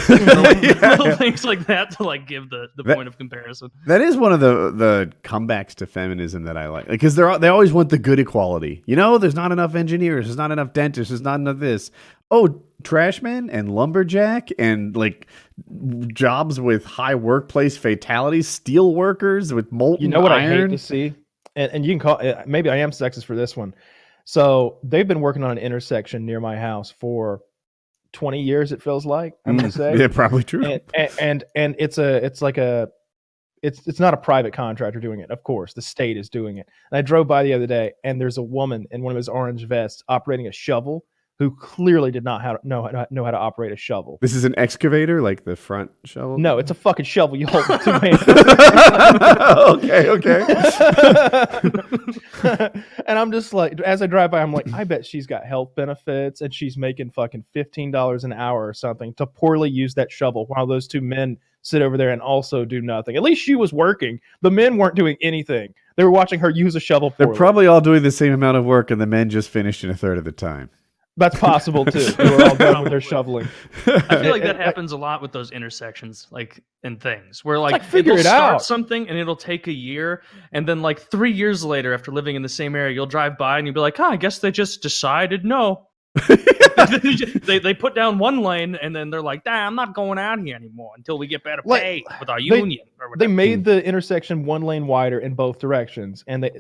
Little things like that to like give the point of comparison. That is one of the comebacks to feminism that I like, because they always want the good equality. There's not enough engineers, there's not enough dentists, there's not enough this. Oh, trashman and lumberjack and like jobs with high workplace fatalities, steel workers with molten You know what iron. I hate to see, and you can call maybe I am sexist for this one. So they've been working on an intersection near my house for 20 years. It feels like, I'm gonna say. Yeah, probably true. And it's not a private contractor doing it. Of course, the state is doing it. And I drove by the other day, and there's a woman in one of his orange vests operating a shovel who clearly did not know how to operate a shovel. This is an excavator, like the front shovel? No, it's a fucking shovel you hold with 2 hands. Okay. And I'm just like, as I drive by, I'm like, I bet she's got health benefits and she's making fucking $15 an hour or something to poorly use that shovel while those 2 men sit over there and also do nothing. At least she was working. The men weren't doing anything. They were watching her use a shovel poorly. They're probably all doing the same amount of work, and the men just finished in a third of the time. That's possible too. They were all done with their shoveling. I feel like that happens a lot with those intersections, like in things where like figure it'll it start out. something and it'll take a year, and then like 3 years later, after living in the same area, you'll drive by and you'll be like, "I guess they just decided no." they put down one lane and then they're like, I'm not going out here anymore until we get better pay with our union or whatever. They made the intersection 1 lane wider in both directions, and they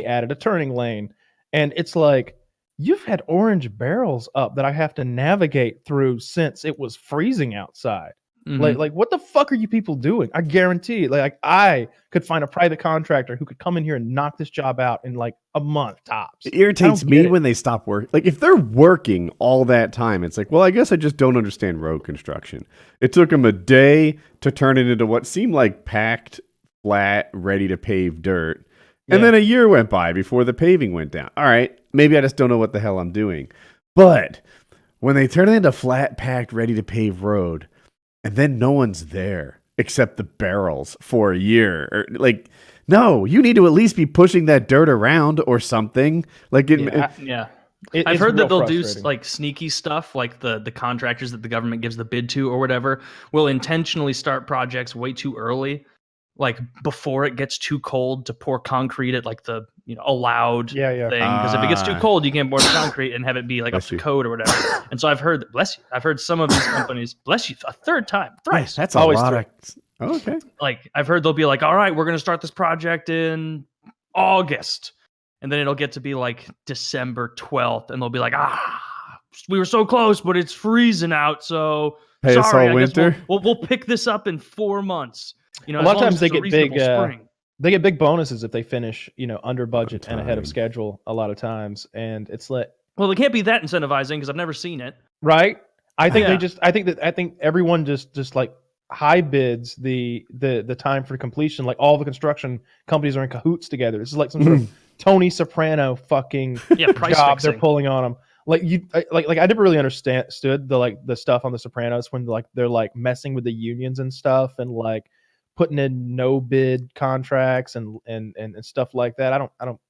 added a turning lane. And it's like, you've had orange barrels up that I have to navigate through since it was freezing outside. Mhm. Like what the fuck are you people doing? I guarantee, like I could find a private contractor who could come in here and knock this job out in like a month tops. It irritates me when they stop work. Like if they're working all that time, it's like, well, I guess I just don't understand road construction. It took them a day to turn it into what seemed like packed, flat, ready to pave dirt. And then a year went by before the paving went down. All right, maybe I just don't know what the hell I'm doing. But when they turn it into flat, packed, ready to pave road, and then no one's there except the barrels for a year, or like, no, you need to at least be pushing that dirt around or something. Like, Yeah. I've heard that they'll do like sneaky stuff, like the contractors that the government gives the bid to or whatever will intentionally start projects way too early, like before it gets too cold to pour concrete at like the allowed thing. Because if it gets too cold, you can't pour concrete and have it be like up to code or whatever. And so I've heard, bless you, I've heard some of these companies, bless you, a third time, thrice. That's always a lot of. Okay. Like I've heard they'll be like, all right, we're going to start this project in August. And then it'll get to be like December 12th. And they'll be like, we were so close, but it's freezing out. So pay us all I winter. Guess we'll pick this up in 4 months. A lot of times they get big they get big bonuses if they finish, under budget and ahead of schedule a lot of times. And it's like, well, they can't be that incentivizing because I've never seen it. Right. I think I think everyone just like high bids the time for completion. Like all the construction companies are in cahoots together. This is like some sort of Tony Soprano fucking price job fixing. they're pulling on them. Like I never really understood the stuff on the Sopranos when they're like messing with the unions and stuff and like putting in no bid contracts and stuff like that. I don't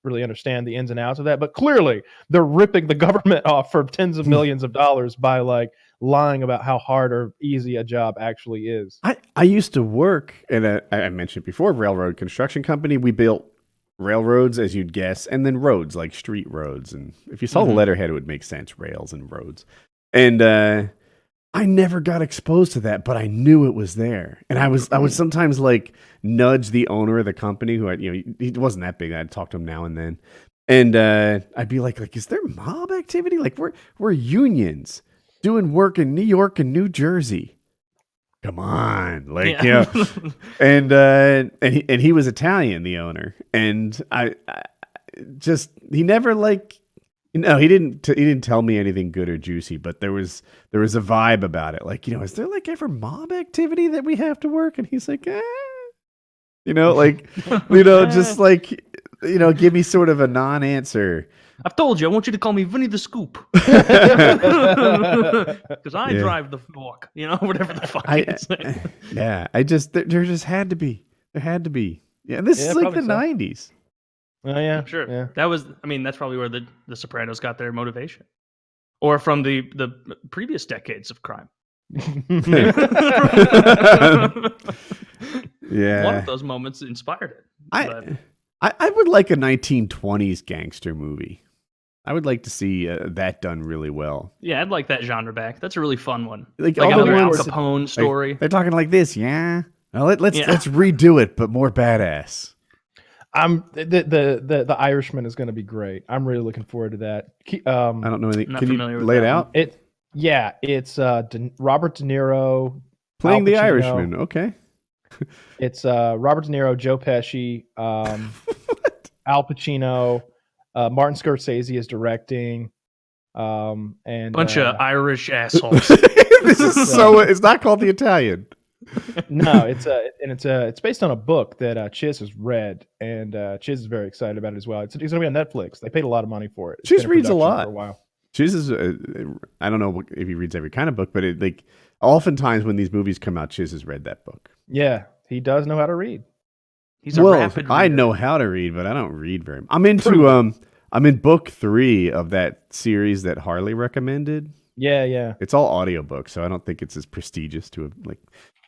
really understand the ins and outs of that, but clearly they're ripping the government off for tens of millions of dollars by like lying about how hard or easy a job actually is. I used to work at I mentioned before, railroad construction company. We built railroads, as you'd guess, and then roads, like street roads. And if you saw the letterhead, it would make sense, rails and roads. And I never got exposed to that, but I knew it was there. And I would sometimes like nudge the owner of the company who he wasn't that big. I'd talk to him now and then. And I'd be like, is there mob activity? Like we're unions doing work in New York and New Jersey. Come on. Like, and he was Italian, the owner. And I he never like, no, he didn't tell me anything good or juicy, but there was a vibe about it. Like, is there like ever mob activity that we have to work? And he's like, just like, give me sort of a non-answer. I've told you, I want you to call me Vinny the Scoop. Because I drive the fork, whatever the fuck it is. Yeah, there just had to be. There had to be. Yeah, this is like the 90s. Oh yeah, sure. Yeah. That's probably where the Sopranos got their motivation, or from the previous decades of crime. Yeah, one of those moments inspired it. I would like a 1920s gangster movie. I would like to see that done really well. Yeah, I'd like that genre back. That's a really fun one. Like another Al Capone story. They're talking like this, yeah. Well, let's redo it, but more badass. The Irishman is going to be great. I'm really looking forward to that. I don't know anything. Can you lay it out? It's Robert De Niro playing the Irishman. Okay. It's Robert De Niro, Joe Pesci, Al Pacino, Martin Scorsese is directing, and bunch of Irish assholes. This is so. It's not called The Italian. No, it's based on a book that Chiz has read, and Chiz is very excited about it as well. It's going to be on Netflix. They paid a lot of money for it. Chiz reads a lot for a while. Chiz is. I don't know if he reads every kind of book, but oftentimes when these movies come out, Chiz has read that book. Yeah, he does know how to read. He's a rapid reader. I know how to read, but I don't read very much. I'm in book 3 of that series that Harley recommended. Yeah. It's all audiobooks, so I don't think it's as prestigious to like.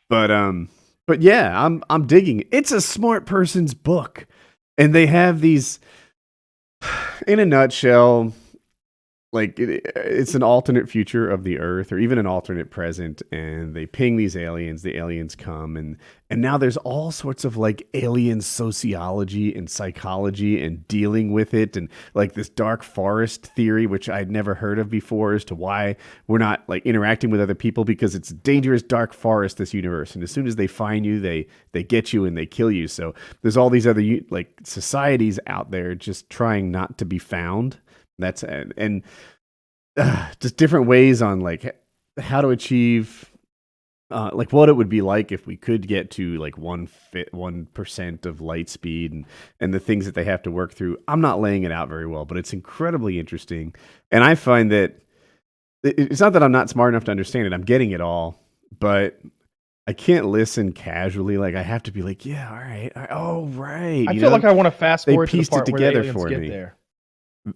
But yeah, I'm digging it. It's a smart person's book, and they have these. In a nutshell, like it's an alternate future of the Earth, or even an alternate present, and they ping these aliens. The aliens come, and now there's all sorts of like alien sociology and psychology and dealing with it, and like this dark forest theory, which I'd never heard of before, as to why we're not like interacting with other people, because it's a dangerous dark forest, this universe, and as soon as they find you, they get you and they kill you. So there's all these other like societies out there just trying not to be found. That's and just different ways on like how to achieve like what it would be like if we could get to like 1% of light speed, and the things that they have to work through. I'm not laying it out very well, but it's incredibly interesting. And I find that it's not that I'm not smart enough to understand it. I'm getting it all, but I can't listen casually. Like I have to be like, yeah, all right. Oh, right. I feel like I want to fast they forward to the pieced it part where the together aliens for get me. there.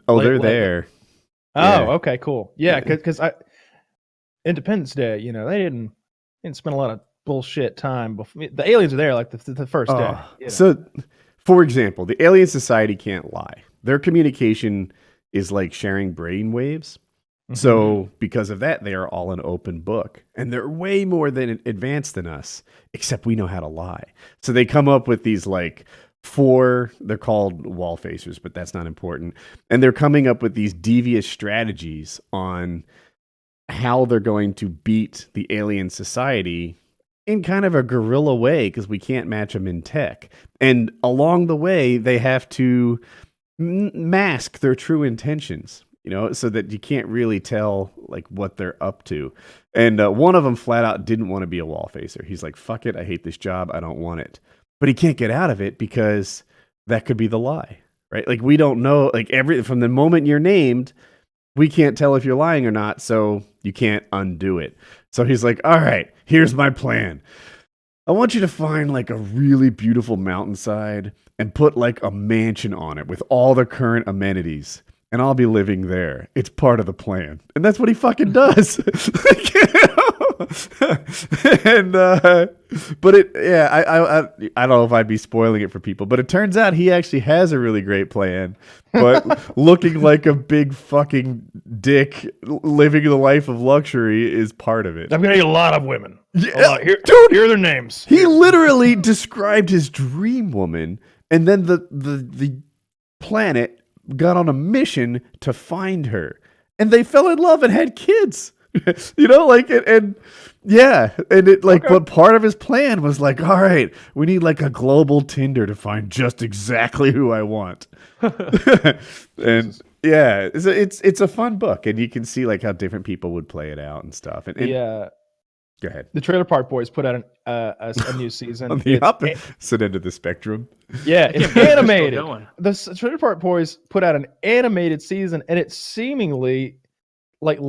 Oh, Like- they're like- there. Oh, Yeah. okay, cool. Yeah, because Independence Day, you know, they didn't spend a lot of bullshit time before. The aliens are there like the first day. You know. So, for example, the alien society can't lie. Their communication is like sharing brain waves. Mm-hmm. So, because of that, they are all an open book, and they're way more than advanced than us. Except we know how to lie. So they come up with these like they're called wall facers, but that's not important. And they're coming up with these devious strategies on how they're going to beat the alien society in kind of a guerrilla way, because we can't match them in tech. And along the way, they have to mask their true intentions, you know, so that you can't really tell like what they're up to. And one of them flat out didn't want to be a wall facer. He's like, fuck it, I hate this job, I don't want it. But he can't get out of it because that could be the lie, right? Like we don't know, like from the moment you're named, we can't tell if you're lying or not, so you can't undo it. So he's like, all right, here's my plan. I want you to find like a really beautiful mountainside and put like a mansion on it with all the current amenities, and I'll be living there. It's part of the plan. And that's what he fucking does. And but I don't know if I'd be spoiling it for people, but it turns out he actually has a really great plan, but looking like a big fucking dick living the life of luxury is part of it. I'm gonna need a lot of women. Yeah, Here are their names. He literally described his dream woman, and then the planet got on a mission to find her, and they fell in love and had kids. You know, like and it like, but part of his plan was like, all right, we need like a global Tinder to find just exactly who I want. And yeah, it's a fun book, and you can see like how different people would play it out and stuff. And Yeah. Go ahead. The Trailer Park Boys put out a new season. On the opposite end of the spectrum. Yeah, it's Still animated. going. The Trailer Park Boys put out an animated season, and it seemingly like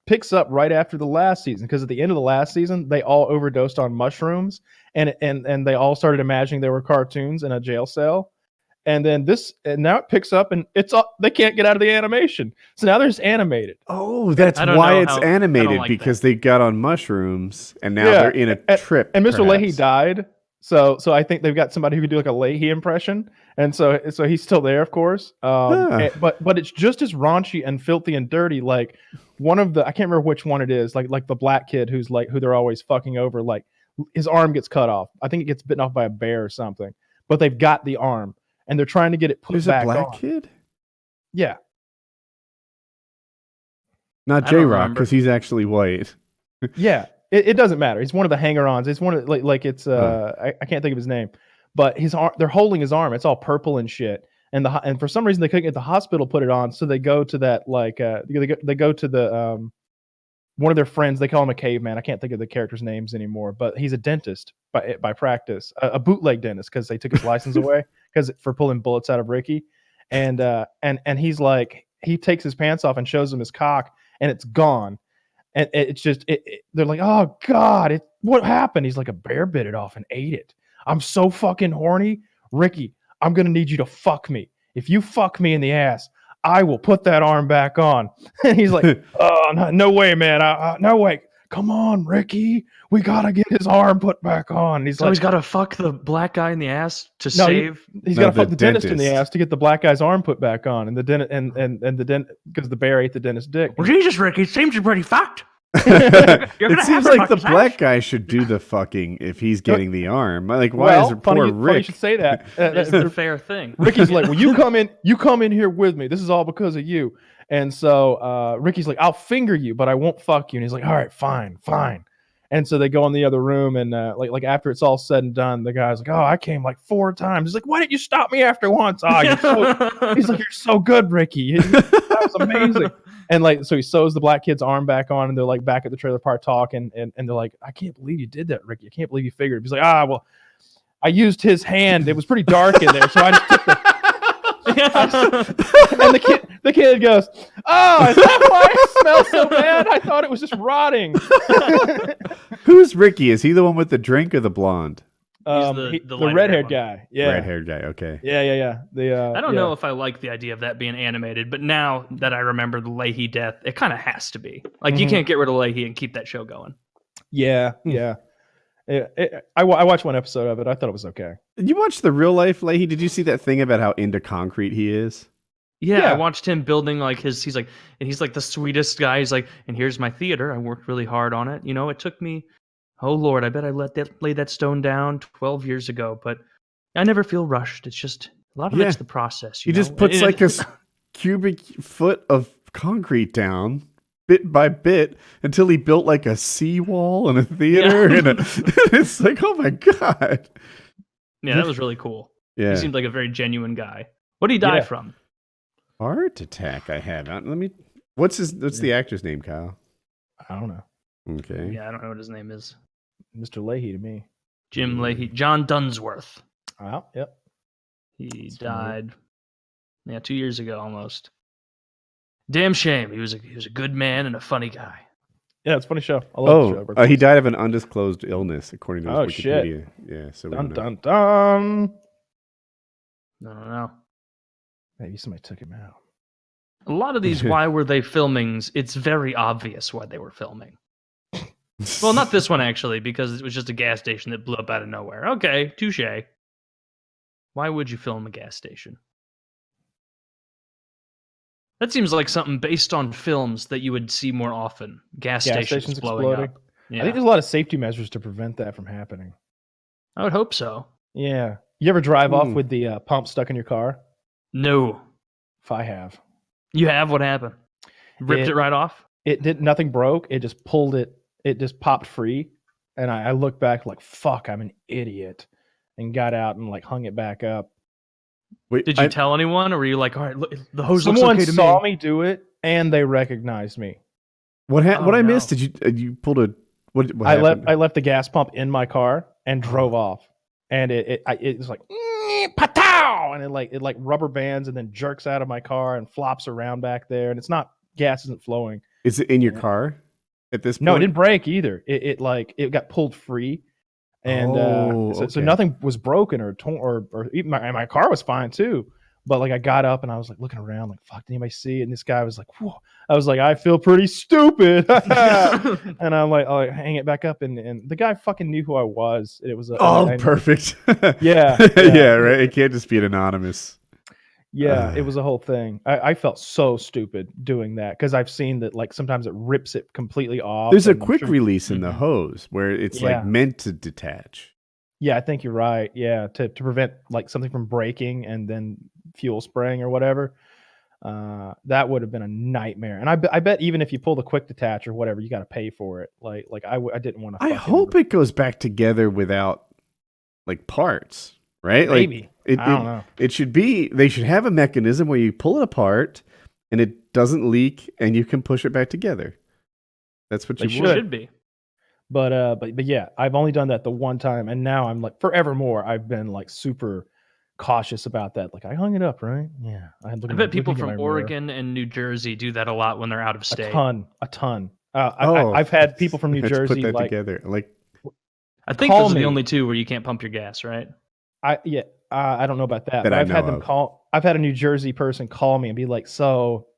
picks up right after the last season, because at the end of the last season they all overdosed on mushrooms, and they all started imagining they were cartoons in a jail cell. And then now it picks up, and they can't get out of the animation, so now they're just animated. Oh, that's I don't why know it's how- I don't animated, like because that. they got on mushrooms and now Yeah, they're in a trip. And Mr. Leahy perhaps. died, so I think they've got somebody who could do like a Leahy impression, and so he's still there, of course. But it's just as raunchy and filthy and dirty. Like one of the, I can't remember which one it is. Like the black kid who they're always fucking over. Like his arm gets cut off. I think it gets bitten off by a bear or something. But they've got the arm, and they're trying to get it put There's back a black on. kid? Yeah. Not I don't J-Rock, remember. because he's actually white. Yeah, it doesn't matter. He's one of the hanger-ons. It's one of like it's I can't think of his name, but his arm. They're holding his arm. It's all purple and shit. And for some reason they couldn't get the hospital to put it on, so they go to that like they go to the one of their friends. They call him a caveman. I can't think of the characters' names anymore, but he's a dentist by practice, a bootleg dentist, because they took his license away for pulling bullets out of Ricky, and he's like, he takes his pants off and shows him his cock, and it's gone. And it's just, they're like, oh God, what happened? He's like, a bear bit it off and ate it. I'm so fucking horny. Ricky, I'm going to need you to fuck me. If you fuck me in the ass, I will put that arm back on. And he's like, oh, no way, man. No way. come on, Ricky, we gotta get his arm put back on. And he's So like, he's got to fuck the black guy in the ass to No, save. he's No, got to the fuck the dentist in the dentist. ass to get the black guy's arm put back on, and the dentist and the dentist because the bear ate the dentist's dick. Well, Jesus, Ricky, it seems you're pretty fucked. It seems like the black guy. guy should do the fucking if he's getting the arm. Like, why Well, is it funny poor funny you Rick? should say that. It's the fair thing. Ricky's like, well, you come in here with me. This is all because of you. And so Ricky's like, I'll finger you, but I won't fuck you. And he's like, all right, fine. And so they go in the other room, and like after it's all said and done, the guy's like, oh, I came like 4 times. He's like, why didn't you stop me after once? Oh, he's like, you're so good, Ricky. That was amazing. And like, so he sews the black kid's arm back on, and they're like back at the trailer park talking, and they're like, I can't believe you did that, Ricky. I can't believe you figured. He's like, well, I used his hand. It was pretty dark in there, so I just took the. And the kid goes, oh, is that why it smells so bad? I thought it was just rotting. Who's Ricky? Is he the one with the drink or the blonde? The The lighter red-haired one. guy. Yeah. Red-haired guy. Okay. Yeah. I don't know if I like the idea of that being animated, but now that I remember the Leahy death, it kind of has to be. Like, you can't get rid of Leahy and keep that show going. Yeah. I watched one episode of it. I thought it was okay. Did you watch the real life Leahy? Did you see that thing about how into concrete he is? Yeah, I watched him building like he's like the sweetest guy. He's like, and here's my theater. I worked really hard on it. You know, it took me, oh Lord, I bet I laid that stone down 12 years ago, but I never feel rushed. It's just a lot of it's the process. He just puts like a cubic foot of concrete down bit by bit until he built like a seawall and a theater. Yeah. And it's like, oh my God. Yeah, that was really cool. Yeah. He seemed like a very genuine guy. What did he die from? Heart attack. I had. Let me. What's the actor's name, Kyle? I don't know. Okay. Yeah, I don't know what his name is. Mr. Leahy to me. Jim Leahy. John Dunsworth. Oh, yep. He died. Yeah, 2 years ago almost. Damn shame. He was a good man and a funny guy. Yeah, it's a funny show. I love the show. He died of an undisclosed illness, according to his shit. Wikipedia. Yeah, so Dun dun dun. I don't know. Maybe somebody took him out. A lot of these why were they filmings, it's very obvious why they were filming. Well, not this one actually, because it was just a gas station that blew up out of nowhere. Okay, touche. Why would you film a gas station? That seems like something based on films that you would see more often. Gas stations blowing exploding. up. Yeah. I think there's a lot of safety measures to prevent that from happening. I would hope so. Yeah. You ever drive off with the pump stuck in your car? No. If I have. You have? What happened? Ripped it right off? It did. Nothing broke. It just pulled it. It just popped free. And I looked back like, fuck, I'm an idiot. And got out and like hung it back up. Wait, Did you tell anyone, or were you like, all right, look, the hose Someone looks okay to saw me? me do it, and they recognized me. What I no. missed? Did you pulled a what I happened? left the gas pump in my car and drove off, and it was like patow, and it like rubber bands and then jerks out of my car and flops around back there, and it's not gas isn't flowing. Is it in your car at this point? No, it didn't break either. It got pulled free, and so nothing was broken or torn or even my car was fine too. But like I got up and I was like looking around like, fuck, did anybody see it? And this guy was like, whoa. I was like, I feel pretty stupid. And I'm like, oh, hang it back up. And the guy fucking knew who I was. It was perfect. Yeah. Yeah, right. It can't just be an anonymous. Yeah, it was a whole thing. I felt so stupid doing that because I've seen that like sometimes it rips it completely off. There's a and quick release in the hose where it's like meant to detach. Yeah, I think you're right. Yeah, to prevent like something from breaking and then fuel spraying or whatever. That would have been a nightmare. And I bet even if you pull the quick detach or whatever, you got to pay for it. Like I didn't want to. I hope it goes back together without like parts, right? Maybe. Like, I don't know. It should be. They should have a mechanism where you pull it apart and it doesn't leak, and you can push it back together. That's what you should be. But yeah, I've only done that the one time, and now I'm like forevermore. I've been like super cautious about that. Like I hung it up, right? Yeah, I bet people from Oregon and New Jersey do that a lot when they're out of state. A ton. I've had people from New Jersey put that like together. Like I think those are the only two where you can't pump your gas, right? I don't know about that. But I've had them call. I've had a New Jersey person call me and be like, "So,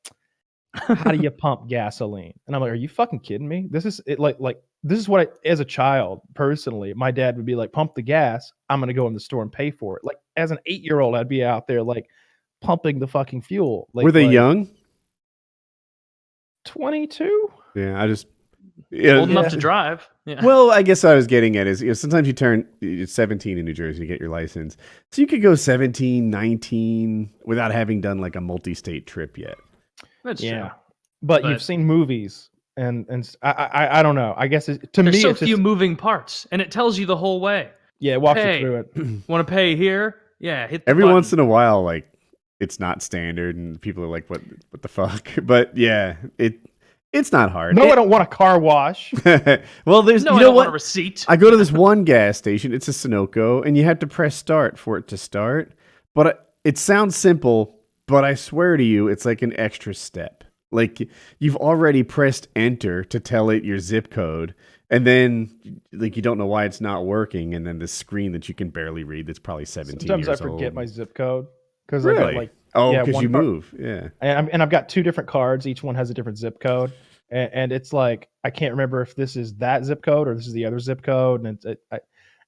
how do you pump gasoline? And I'm like, are you fucking kidding me? This is it. Like this is what as a child, personally, my dad would be like, pump the gas. I'm gonna go in the store and pay for it. Like as an 8-year-old, I'd be out there like pumping the fucking fuel. Were they young? 22. Yeah, Old enough Yeah. to drive. Yeah. Well, I guess what I was getting at is, sometimes you turn 17 in New Jersey, you get your license. So you could go 17, 19 without having done like a multi-state trip yet. That's Yeah, true. but But- you've seen movies, and I don't know. I guess to There's me, so it's few just, moving parts, and it tells you the whole way. yeah, it walks Hey. you through it. Want to pay here? Yeah, hit the Every button. once in a while, like it's not standard, and people are like, "What the fuck?" But yeah, it's not hard. No, I don't want a car wash. Well, there's No, you I know don't want a what? receipt. I go to this one gas station. It's a Sunoco, and you have to press start for it to start. But it sounds simple, but I swear to you, it's like an extra step. Like you've already pressed enter to tell it your zip code, and then like you don't know why it's not working, and then this screen that you can barely read that's probably 17 Sometimes I years forget old. my zip code because Really? I got like, Oh, yeah, because one you car- move. Yeah. and I've got 2 different cards. Each one has a different zip code, and it's like I can't remember if this is that zip code or this is the other zip code,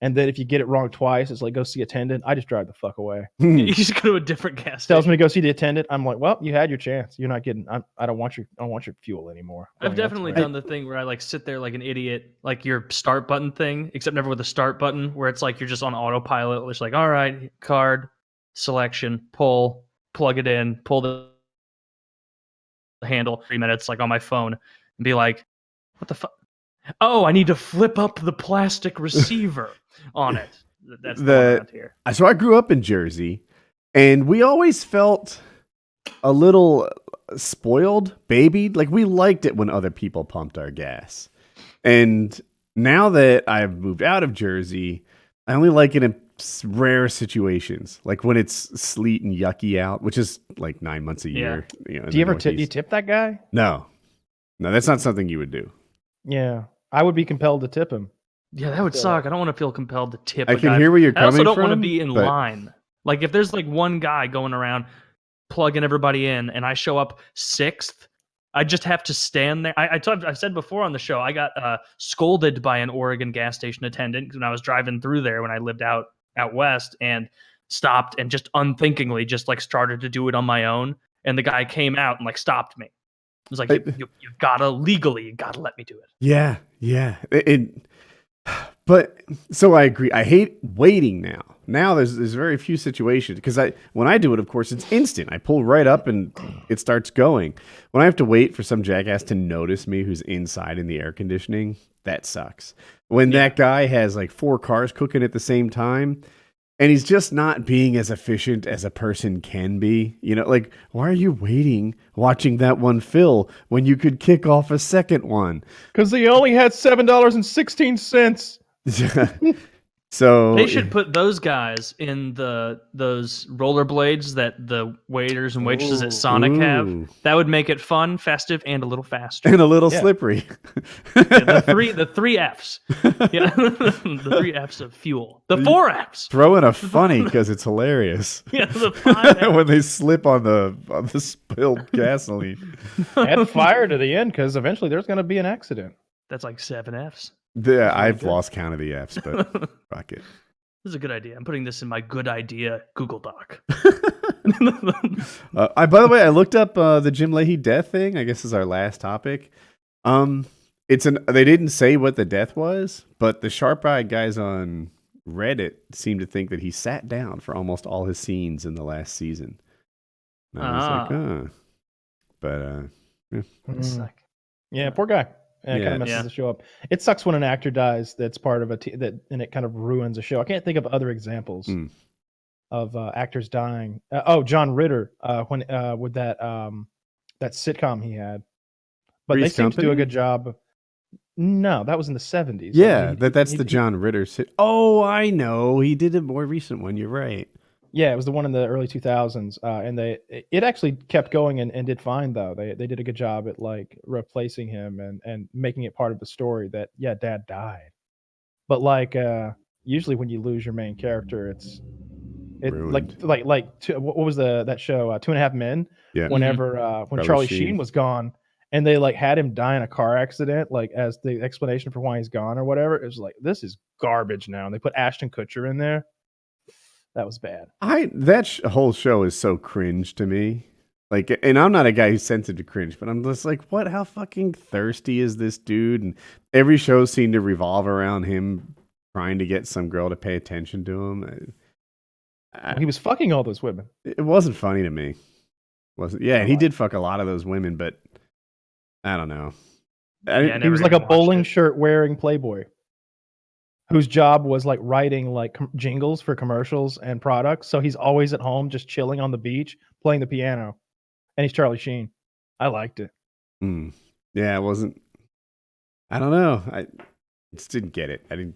and then if you get it wrong twice, it's like go see attendant. I just drive the fuck away. You just go to a different gas Tells station. me to go see the attendant. I'm like, well, you had your chance. You're not getting. I don't want your fuel anymore. I've Like, that's definitely fine. done the thing where I like sit there like an idiot, like your start button thing, except never with the start button, where it's like you're just on autopilot. It's like, all right, card selection, pull, plug it in, pull the handle. 3 minutes, like on my phone, and be like, what the fuck? Oh, I need to flip up the plastic receiver on it. That's the one around here. So I grew up in Jersey, and we always felt a little spoiled, babied. Like we liked it when other people pumped our gas. And now that I've moved out of Jersey, I only like it in rare situations, like when it's sleet and yucky out, which is like 9 months a year. You know, in Do you the ever tip? Do you Northeast. tip that guy? No, that's not something you would do. Yeah, I would be compelled to tip him. Yeah, that would feel suck. I don't want to feel compelled to tip. I a can guy. hear where you're I also coming don't want to from, be in but- line. Like if there's like one guy going around plugging everybody in, and I show up 6th, I just have to stand there. I've said before on the show, I got scolded by an Oregon gas station attendant when I was driving through there when I lived out west, and stopped and just unthinkingly just like started to do it on my own. And the guy came out and like stopped me. It was like, you gotta legally, let me do it. Yeah. But so I agree. I hate waiting now. Now there's very few situations because when I do it, of course, it's instant. I pull right up and it starts going. When I have to wait for some jackass to notice me who's inside in the air conditioning, that sucks. When that guy has like 4 cars cooking at the same time, and he's just not being as efficient as a person can be. You know, like, why are you waiting, watching that one fill when you could kick off a second one? Because they only had $7.16. So They should put those guys in those rollerblades that the waiters and waitresses at Sonic Ooh. have. That would make it fun, festive, and a little faster. and a little Yeah. slippery. Yeah, the three Fs. Yeah, the 3 Fs of fuel. The 4 Fs. Throw in a funny because it's hilarious. Yeah, the 5 Fs. when they slip on the spilled gasoline. Add fire to the end because eventually there's going to be an accident. That's like 7 Fs. I've good. lost count of the F's, but fuck it. This is a good idea. I'm putting this in my good idea Google Doc. By the way, I looked up the Jim Leahy death thing. I guess is our last topic. They didn't say what the death was, but the sharp-eyed guys on Reddit seem to think that he sat down for almost all his scenes in the last season. And I was like, huh. But Suck. Yeah, poor guy. And it kind Yeah. of messes Yeah. the show up. It sucks when an actor dies that's part of and it kind of ruins a show. I can't think of other examples of actors dying. John Ritter when with that sitcom he had. But Three's they seem to do a Company? good job. No, that was in the 70s. yeah, that's the John Ritter. Oh, I know. He did a more recent one. You're right. Yeah, it was the one in the early 2000s, and it actually kept going and did fine though. They did a good job at like replacing him and making it part of the story that Dad died. But like usually when you lose your main character, what was that show 2.5 Men Yeah. whenever when Charlie Charlie Sheen. Sheen was gone, and they like had him die in a car accident, like as the explanation for why he's gone or whatever. It was like, this is garbage now. And they put Ashton Kutcher in there. That was bad. That whole show is so cringe to me. Like, and I'm not a guy who's sensitive to cringe, but I'm just like, what? How fucking thirsty is this dude? And every show seemed to revolve around him trying to get some girl to pay attention to him. He was fucking all those women. It wasn't funny to me. Wasn't? Yeah, and he Why? did fuck a lot of those women, but I don't know. He was like a bowling shirt wearing playboy whose job was like writing like jingles for commercials and products. So he's always at home just chilling on the beach playing the piano, and he's Charlie Sheen. I liked it. Yeah, it wasn't. I don't know. I just didn't get it. I didn't.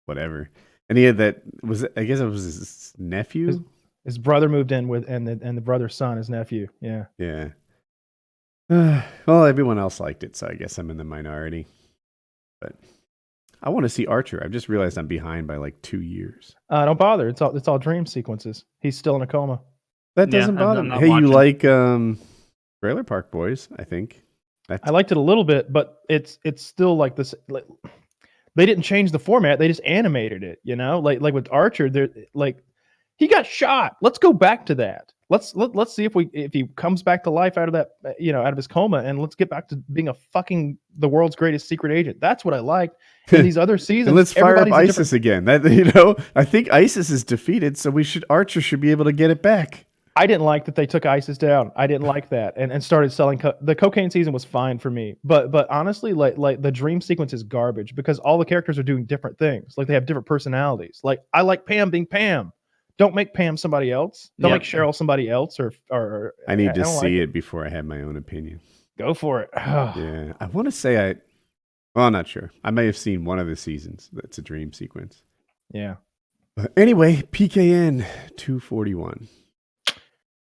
Whatever. And he had that. I guess it was his nephew. His brother moved in with, and the brother's son, his nephew. Yeah. Yeah. Well, everyone else liked it, so I guess I'm in the minority. But I want to see Archer. I've just realized I'm behind by like 2 years. Don't bother. It's all dream sequences. He's still in a coma. That doesn't bother me. Hey, you like Trailer Park Boys? I think. I liked it a little bit, but it's still like this. Like, they didn't change the format; they just animated it. You know, like with Archer, they're like, he got shot. Let's go back to that. Let's see if he comes back to life out of that, out of his coma, and let's get back to being the world's greatest secret agent. That's what I liked. In these other seasons, and let's fire up ISIS again. That I think ISIS is defeated, so Archer should be able to get it back. I didn't like that they took ISIS down. I didn't like that, and started selling. The cocaine season was fine for me, but honestly, like the dream sequence is garbage because all the characters are doing different things. Like they have different personalities. Like I like Pam being Pam. Don't make Pam somebody else. Don't make Cheryl somebody else. Or I need to see it before I have my own opinion. Go for it. Yeah, I want to say well, I'm not sure. I may have seen one of the seasons. That's a dream sequence. Yeah. But anyway, PKN 241.